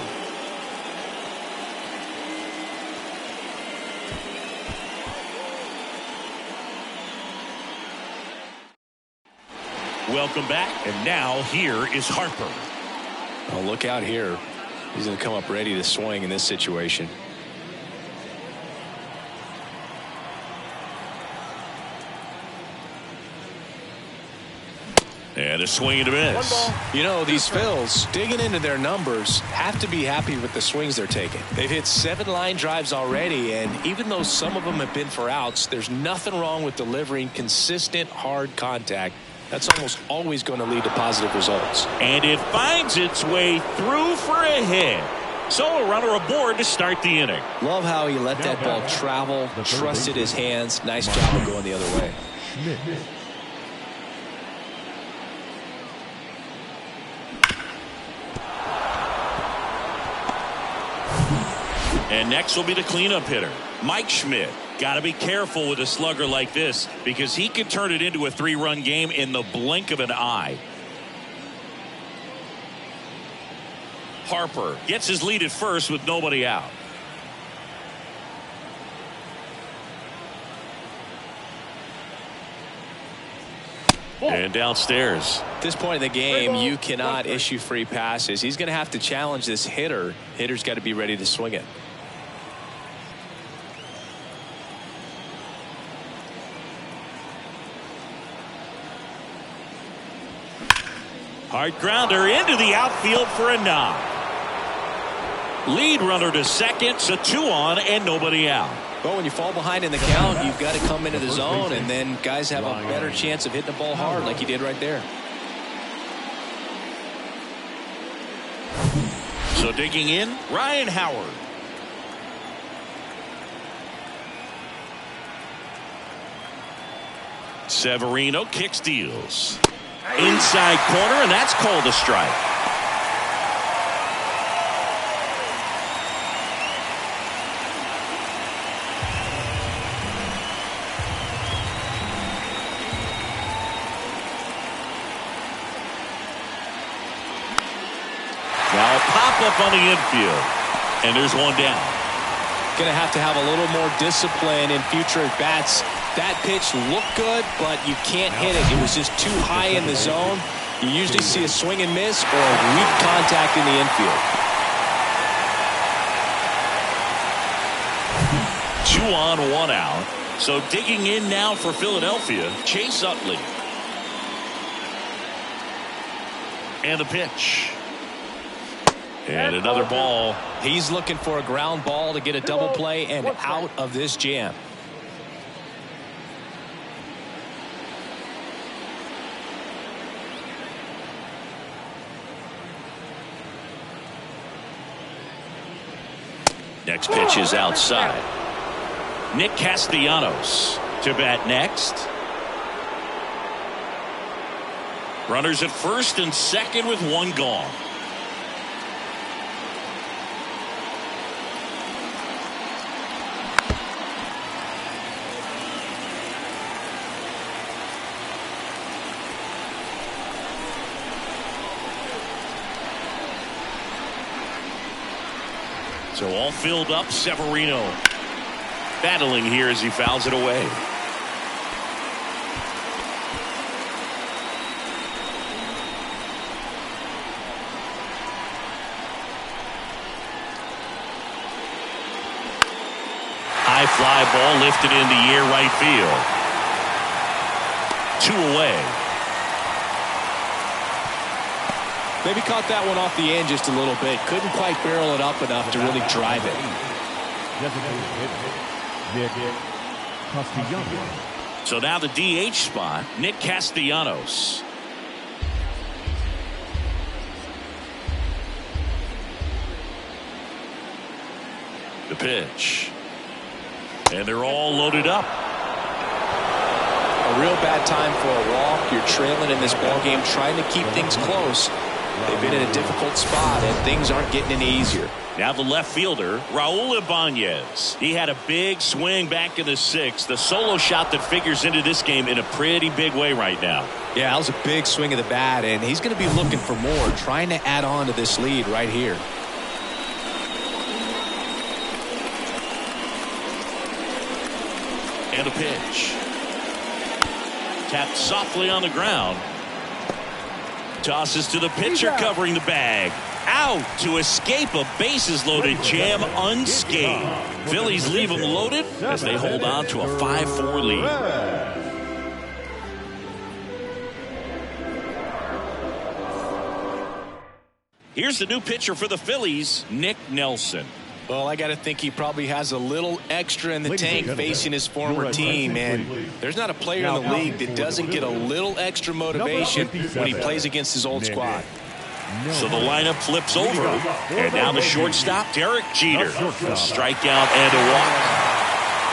Welcome back, and now here is Harper. Oh, look out here. He's going to come up ready to swing in this situation. And a swing and a miss. You know, these Phils, digging into their numbers, have to be happy with the swings they're taking. They've hit 7 line drives already, and even though some of them have been for outs, there's nothing wrong with delivering consistent, hard contact. That's almost always going to lead to positive results. And it finds its way through for a hit. So a runner aboard to start the inning. Love how he let that ball travel, trusted his hands. Nice job of going the other way. And next will be the cleanup hitter, Mike Schmidt. Got to be careful with a slugger like this because he can turn it into a 3-run game in the blink of an eye. Harper gets his lead at first with nobody out. And downstairs. At this point in the game, you cannot issue free passes. He's going to have to challenge this hitter. Hitter's got to be ready to swing it. Hard grounder into the outfield for a knock. Lead runner to second, so 2 on and nobody out. Well, when you fall behind in the count, you've got to come into the zone, and then guys have a better chance of hitting the ball hard like he did right there. So digging in, Ryan Howard. Severino kick steals. Inside corner, and that's called a strike. Now a pop-up on the infield. And there's one down. Going to have a little more discipline in future at-bats. That pitch looked good, but you can't hit it. It was just too high in the zone. You usually see a swing and miss or a weak contact in the infield. 2 on, 1 out. So digging in now for Philadelphia, Chase Utley. And the pitch. And another ball. He's looking for a ground ball to get a double play and out of this jam. Next pitch is outside. Nick Castellanos to bat next. Runners at first and second with one gone. So all filled up. Severino battling here as he fouls it away. High fly ball lifted in the air right field. 2 away. Maybe caught that one off the end just a little bit. Couldn't quite barrel it up enough to really drive it. So now the DH spot, Nick Castellanos. The pitch. And they're all loaded up. A real bad time for a walk. You're trailing in this ball game, trying to keep things close. They've been in a difficult spot, and things aren't getting any easier. Now the left fielder, Raul Ibanez. He had a big swing back in the 6th. The solo shot that figures into this game in a pretty big way right now. Yeah, that was a big swing of the bat, and he's going to be looking for more, trying to add on to this lead right here. And a pitch. Tapped softly on the ground. Tosses to the pitcher covering the bag. Out to escape a bases loaded jam unscathed. Phillies leave them loaded as they hold on to a 5-4 lead. Here's the new pitcher for the Phillies, Nick Nelson. Well, I got to think he probably has a little extra in the tank facing his former team, and there's not a player in the league that doesn't get a little extra motivation when he plays against his old squad. So the lineup flips over, and now the shortstop, Derek Jeter. A strikeout and a walk.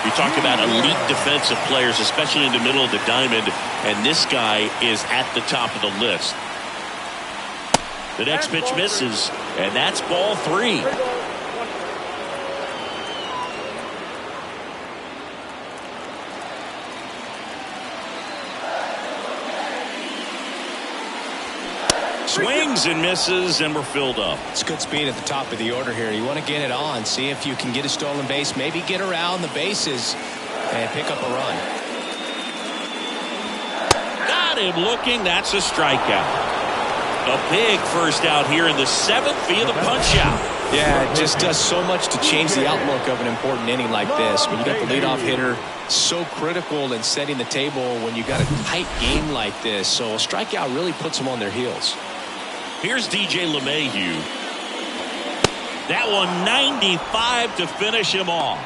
We talk about elite defensive players, especially in the middle of the diamond, and this guy is at the top of the list. The next pitch misses, and that's ball 3. Swings and misses, and we're filled up. It's good speed at the top of the order here. You want to get it on, see if you can get a stolen base, maybe get around the bases and pick up a run. Got him looking. That's a strikeout. A big first out here in the 7th via the punch out. Yeah, it just does so much to change the outlook of an important inning like this. When you got the leadoff hitter, so critical in setting the table when you got a tight game like this. So a strikeout really puts them on their heels. Here's DJ LeMahieu. That one 95 to finish him off.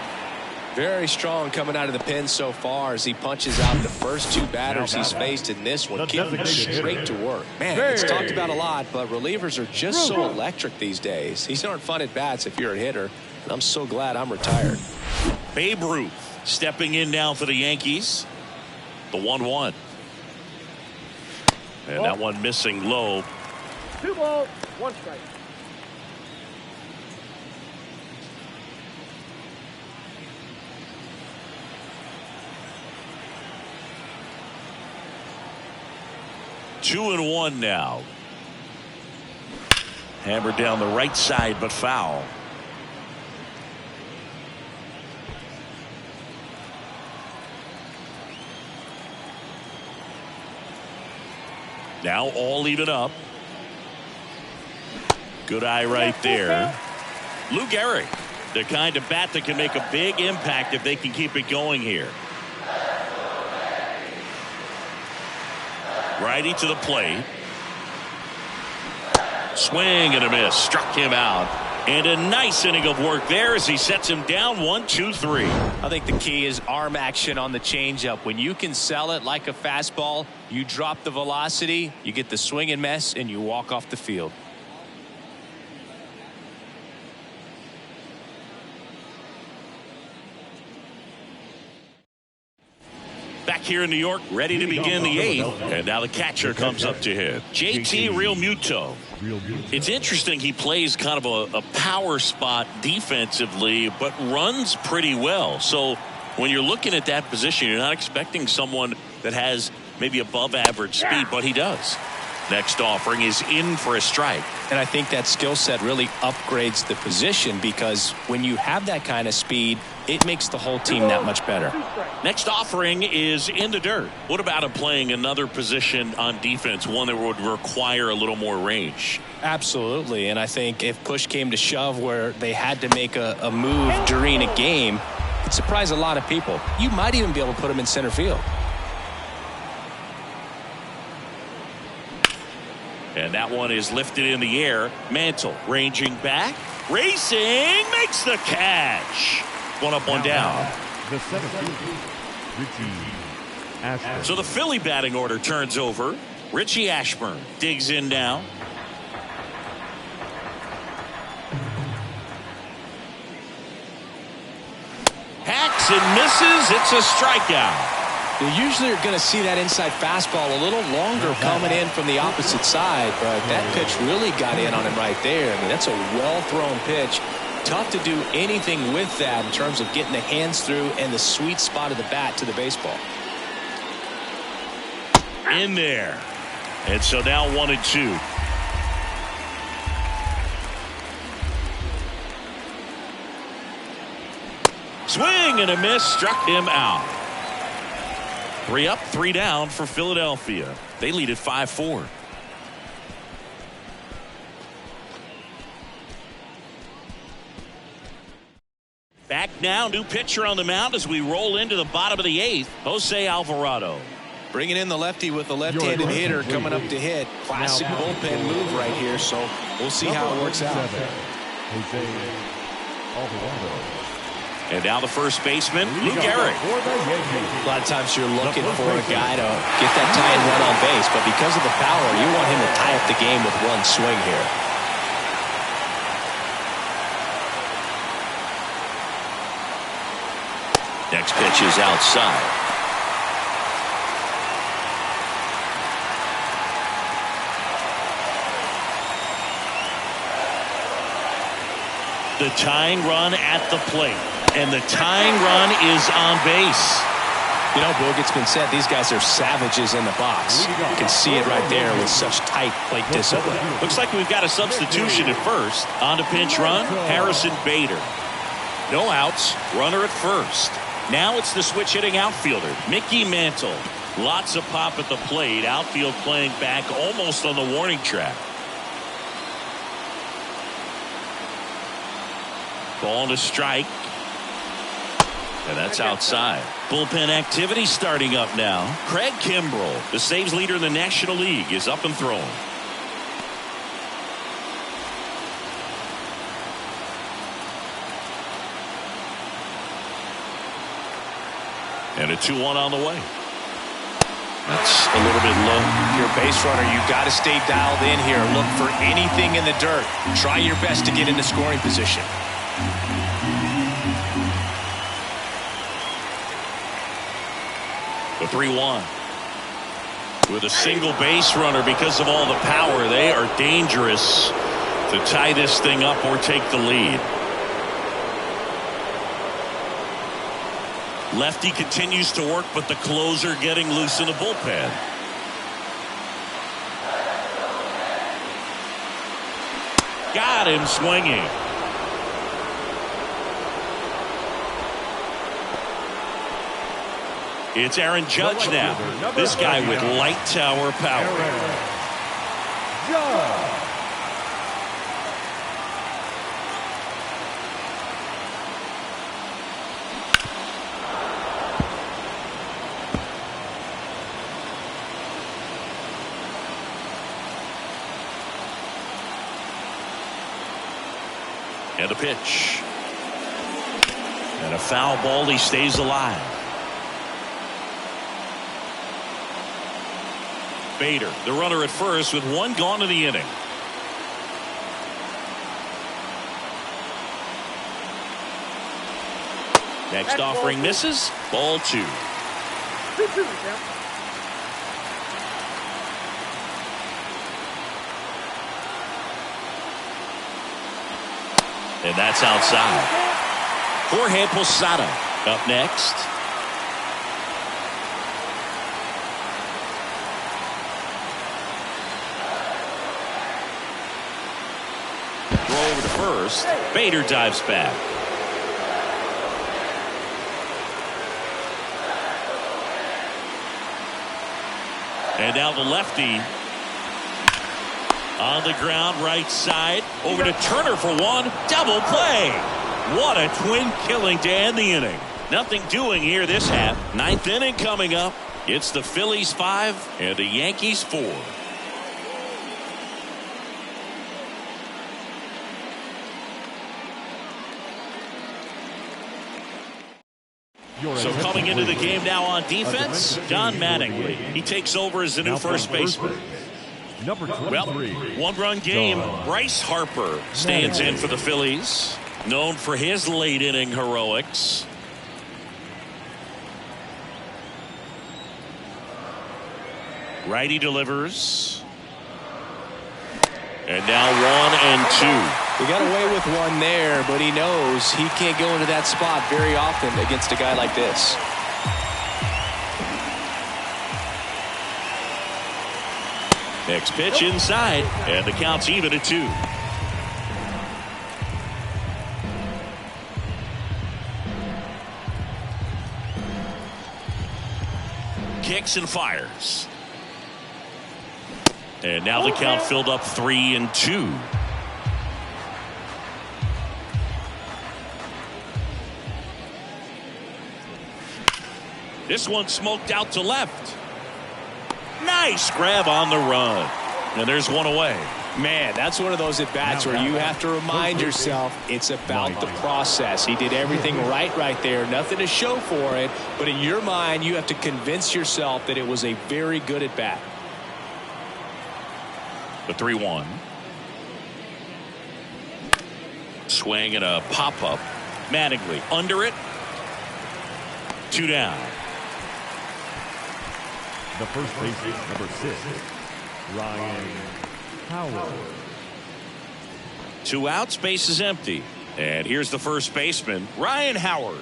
Very strong coming out of the pen so far as he punches out the first 2 batters he's faced in this one. Getting straight to work. Man, it's talked about a lot, but relievers are just so electric these days. These aren't fun at bats if you're a hitter. And I'm so glad I'm retired. Babe Ruth stepping in now for the Yankees. The 1-1. And that one missing low. 2 balls, 1 strike. Two and 1 now. Hammered down the right side, but foul. Now all even up. Good eye right there. Lou Gehrig, the kind of bat that can make a big impact if they can keep it going here. Righty to the plate. Swing and a miss. Struck him out. And a nice inning of work there as he sets him down 1-2-3. I think the key is arm action on the changeup. When you can sell it like a fastball, you drop the velocity, you get the swing and miss, and you walk off the field. here in New York, ready to begin the 8th. And now the catcher comes up to hit. JT Realmuto. It's interesting, he plays kind of a power spot defensively, but runs pretty well. So when you're looking at that position, you're not expecting someone that has maybe above average speed, but he does. Next offering is in for a strike. And I think that skill set really upgrades the position, because when you have that kind of speed, it makes the whole team that much better. Next offering is in the dirt. What about him playing another position on defense, one that would require a little more range? Absolutely. And I think if push came to shove where they had to make a move during a game, it'd surprise a lot of people. You might even be able to put him in center field. And that one is lifted in the air. Mantle ranging back, racing, makes the catch. One up, one down. The center fielder, Richie Ashburn. So the Philly batting order turns over. Richie Ashburn digs in now. Hacks and misses. It's a strikeout. You usually are going to see that inside fastball a little longer coming in from the opposite side, but that pitch really got in on him right there. I mean, that's a well-thrown pitch. Tough to do anything with that in terms of getting the hands through and the sweet spot of the bat to the baseball. In there. And so now 1-2. Swing and a miss, struck him out. 3 up, 3 down for Philadelphia. They lead at 5-4. Back now, new pitcher on the mound as we roll into the bottom of the 8th. Jose Alvarado. Bringing in the lefty with the left-handed hitter coming up to hit. Classic bullpen move right here, so we'll see how it works out. Jose Alvarado. And now the first baseman, Lou Gehrig. A lot of times you're looking for a guy to get that tying run on base, but because of the power, you want him to tie up the game with one swing here. Next pitch is outside. The tying run at the plate. And the tying run is on base. You know, Boog, it's been said these guys are savages in the box. You can see it right there with such tight plate discipline. Looks like we've got a substitution at first. On to pinch run, Harrison Bader. No outs, runner at first. Now it's the switch hitting outfielder, Mickey Mantle. Lots of pop at the plate. Outfield playing back almost on the warning track. Ball to strike. And that's outside. Bullpen activity starting up now. Craig Kimbrell, the saves leader in the National League, is up and throwing. And a 2-1 on the way. That's a little bit low. If you're a base runner, you've got to stay dialed in here. Look for anything in the dirt. Try your best to get into scoring position. The 3-1. With a single base runner because of all the power, they are dangerous to tie this thing up or take the lead. Lefty continues to work, but the closer getting loose in the bullpen. Got him swinging. It's Aaron Judge now. This guy with light tower power. And a pitch. And a foul ball. He stays alive. Bader, the runner at first with one gone in the inning. Next offering misses. Ball 2. 2-2, count. And that's outside. Jorge Posada up next. Throw over to first. Bader dives back. And now the lefty on the ground, right side, over to Turner for one. Double play. What a twin killing to end the inning. Nothing doing here this half. Ninth inning coming up. It's the Phillies 5 and the Yankees 4. So coming into the game now on defense, Don Mattingly. He takes over as the new first baseman. Number 23. One-run game. Bryce Harper stands in for the Phillies. Known for his late inning heroics. Righty delivers. And now 1-2. He got away with one there, but he knows he can't go into that spot very often against a guy like this. Next pitch inside, and the count's even at 2. Kicks and fires. And now the count filled up 3-2. This one smoked out to left. Nice grab on the run. And there's one away. Man, that's one of those at-bats where you have to remind yourself it's about the process. He did everything right there. Nothing to show for it. But in your mind, you have to convince yourself that it was a very good at-bat. The 3-1. Swing and a pop-up. Mattingly under it. 2 down. The first baseman, number 6, Ryan Howard. 2 outs, base is empty. And here's the first baseman, Ryan Howard.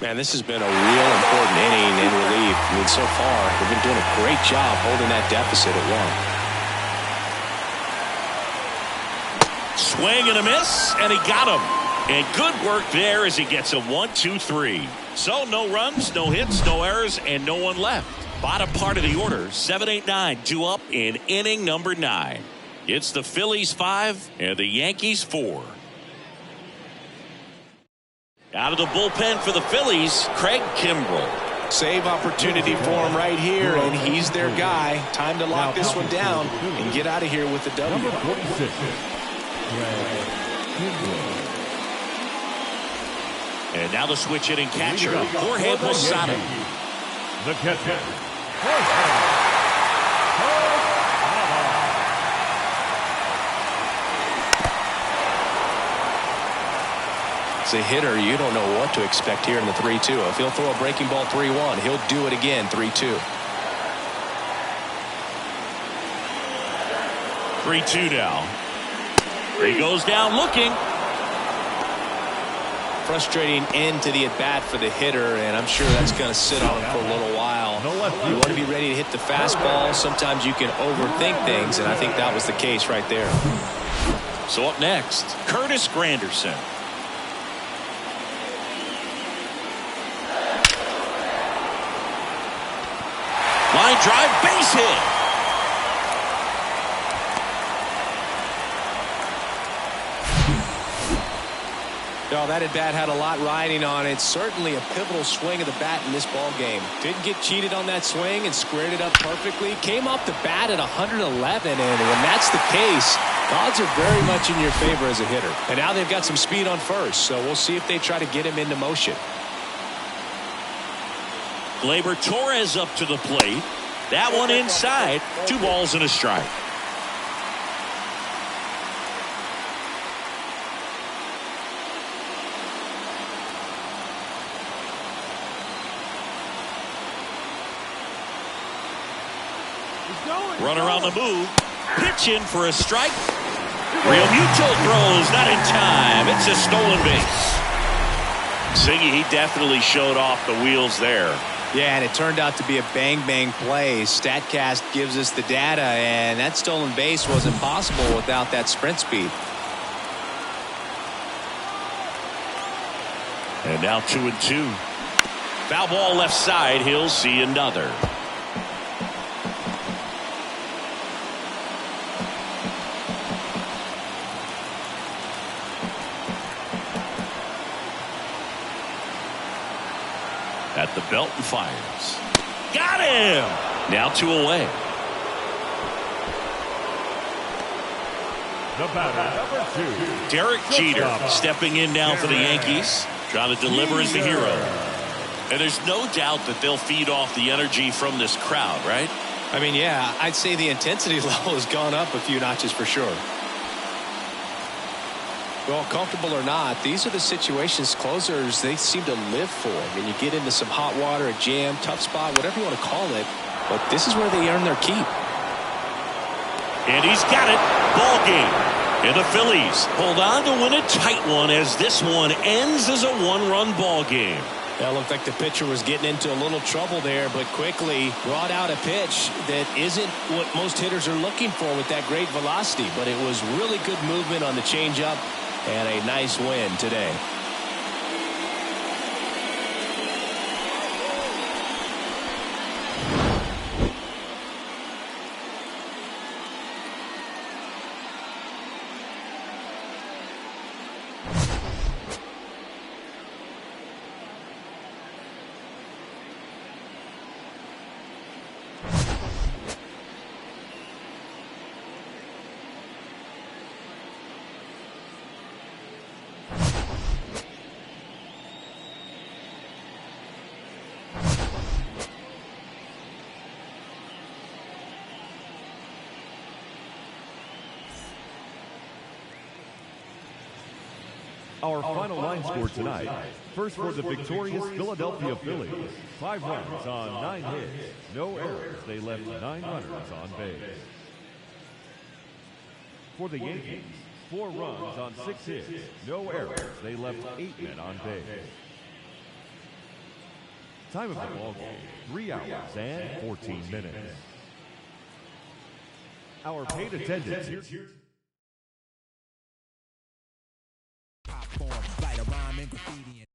Man, this has been a real important inning in relief. I mean, so far, they've been doing a great job holding that deficit at 1. Swing and a miss, and he got him. And good work there as he gets a 1-2-3. So no runs, no hits, no errors, and no one left. Bottom part of the order, 7-8-9, 2 up in inning number 9. It's the Phillies 5 and the Yankees 4. Out of the bullpen for the Phillies, Craig Kimbrell. Save opportunity for him right here, and he's their guy. Time to lock this one down and get out of here with the W. Number 46, Craig Kimbrell. And now the switch hitting catcher, Jorge Posada. The catcher, As a hitter, you don't know what to expect here in the 3-2. If he'll throw a breaking ball 3-1, he'll do it again 3-2. 3-2 now. He goes down looking. Frustrating end to the at-bat for the hitter, and I'm sure that's going to sit on him for a little while. You want to be ready to hit the fastball. Sometimes you can overthink things, and I think that was the case right there. So up next, Curtis Granderson. Line drive, base hit. No, that at-bat had a lot riding on it. Certainly a pivotal swing of the bat in this ball game. Didn't get cheated on that swing and squared it up perfectly. Came off the bat at 111, and when that's the case, odds are very much in your favor as a hitter. And now they've got some speed on first, so we'll see if they try to get him into motion. Gleyber Torres up to the plate. That one inside. 2 balls and a strike. Runner on the move. Pitch in for a strike. Real Muto throws not in time. It's a stolen base. Siggy, he definitely showed off the wheels there. Yeah, and it turned out to be a bang-bang play. StatCast gives us the data, and that stolen base was impossible without that sprint speed. And now 2-2. Foul ball left side. He'll see another. At the belt and fires. Got him! Now 2 away. The batter, number 2. Derek Jeter stepping in now for the Yankees. Trying to deliver as the hero. And there's no doubt that they'll feed off the energy from this crowd, right? I mean, yeah, I'd say the intensity level has gone up a few notches for sure. Well, comfortable or not, these are the situations closers they seem to live for. I mean, you get into some hot water, a jam, tough spot, whatever you want to call it, but this is where they earn their keep. And he's got it. Ball game. And the Phillies hold on to win a tight one as this one ends as a 1-run ball game. That looked like the pitcher was getting into a little trouble there, but quickly brought out a pitch that isn't what most hitters are looking for with that great velocity, but it was really good movement on the changeup and a nice win today. Our final line score tonight. First for the victorious Philadelphia Phillies. 5 runs on 9 hits. No errors. They left 9 runners on base. For the Yankees, 4 runs on 6 hits. No errors. They left 8 men on base. Time of the ball game, 3 hours and 14 minutes. Our paid attendance here. Write a rhyme and graffiti.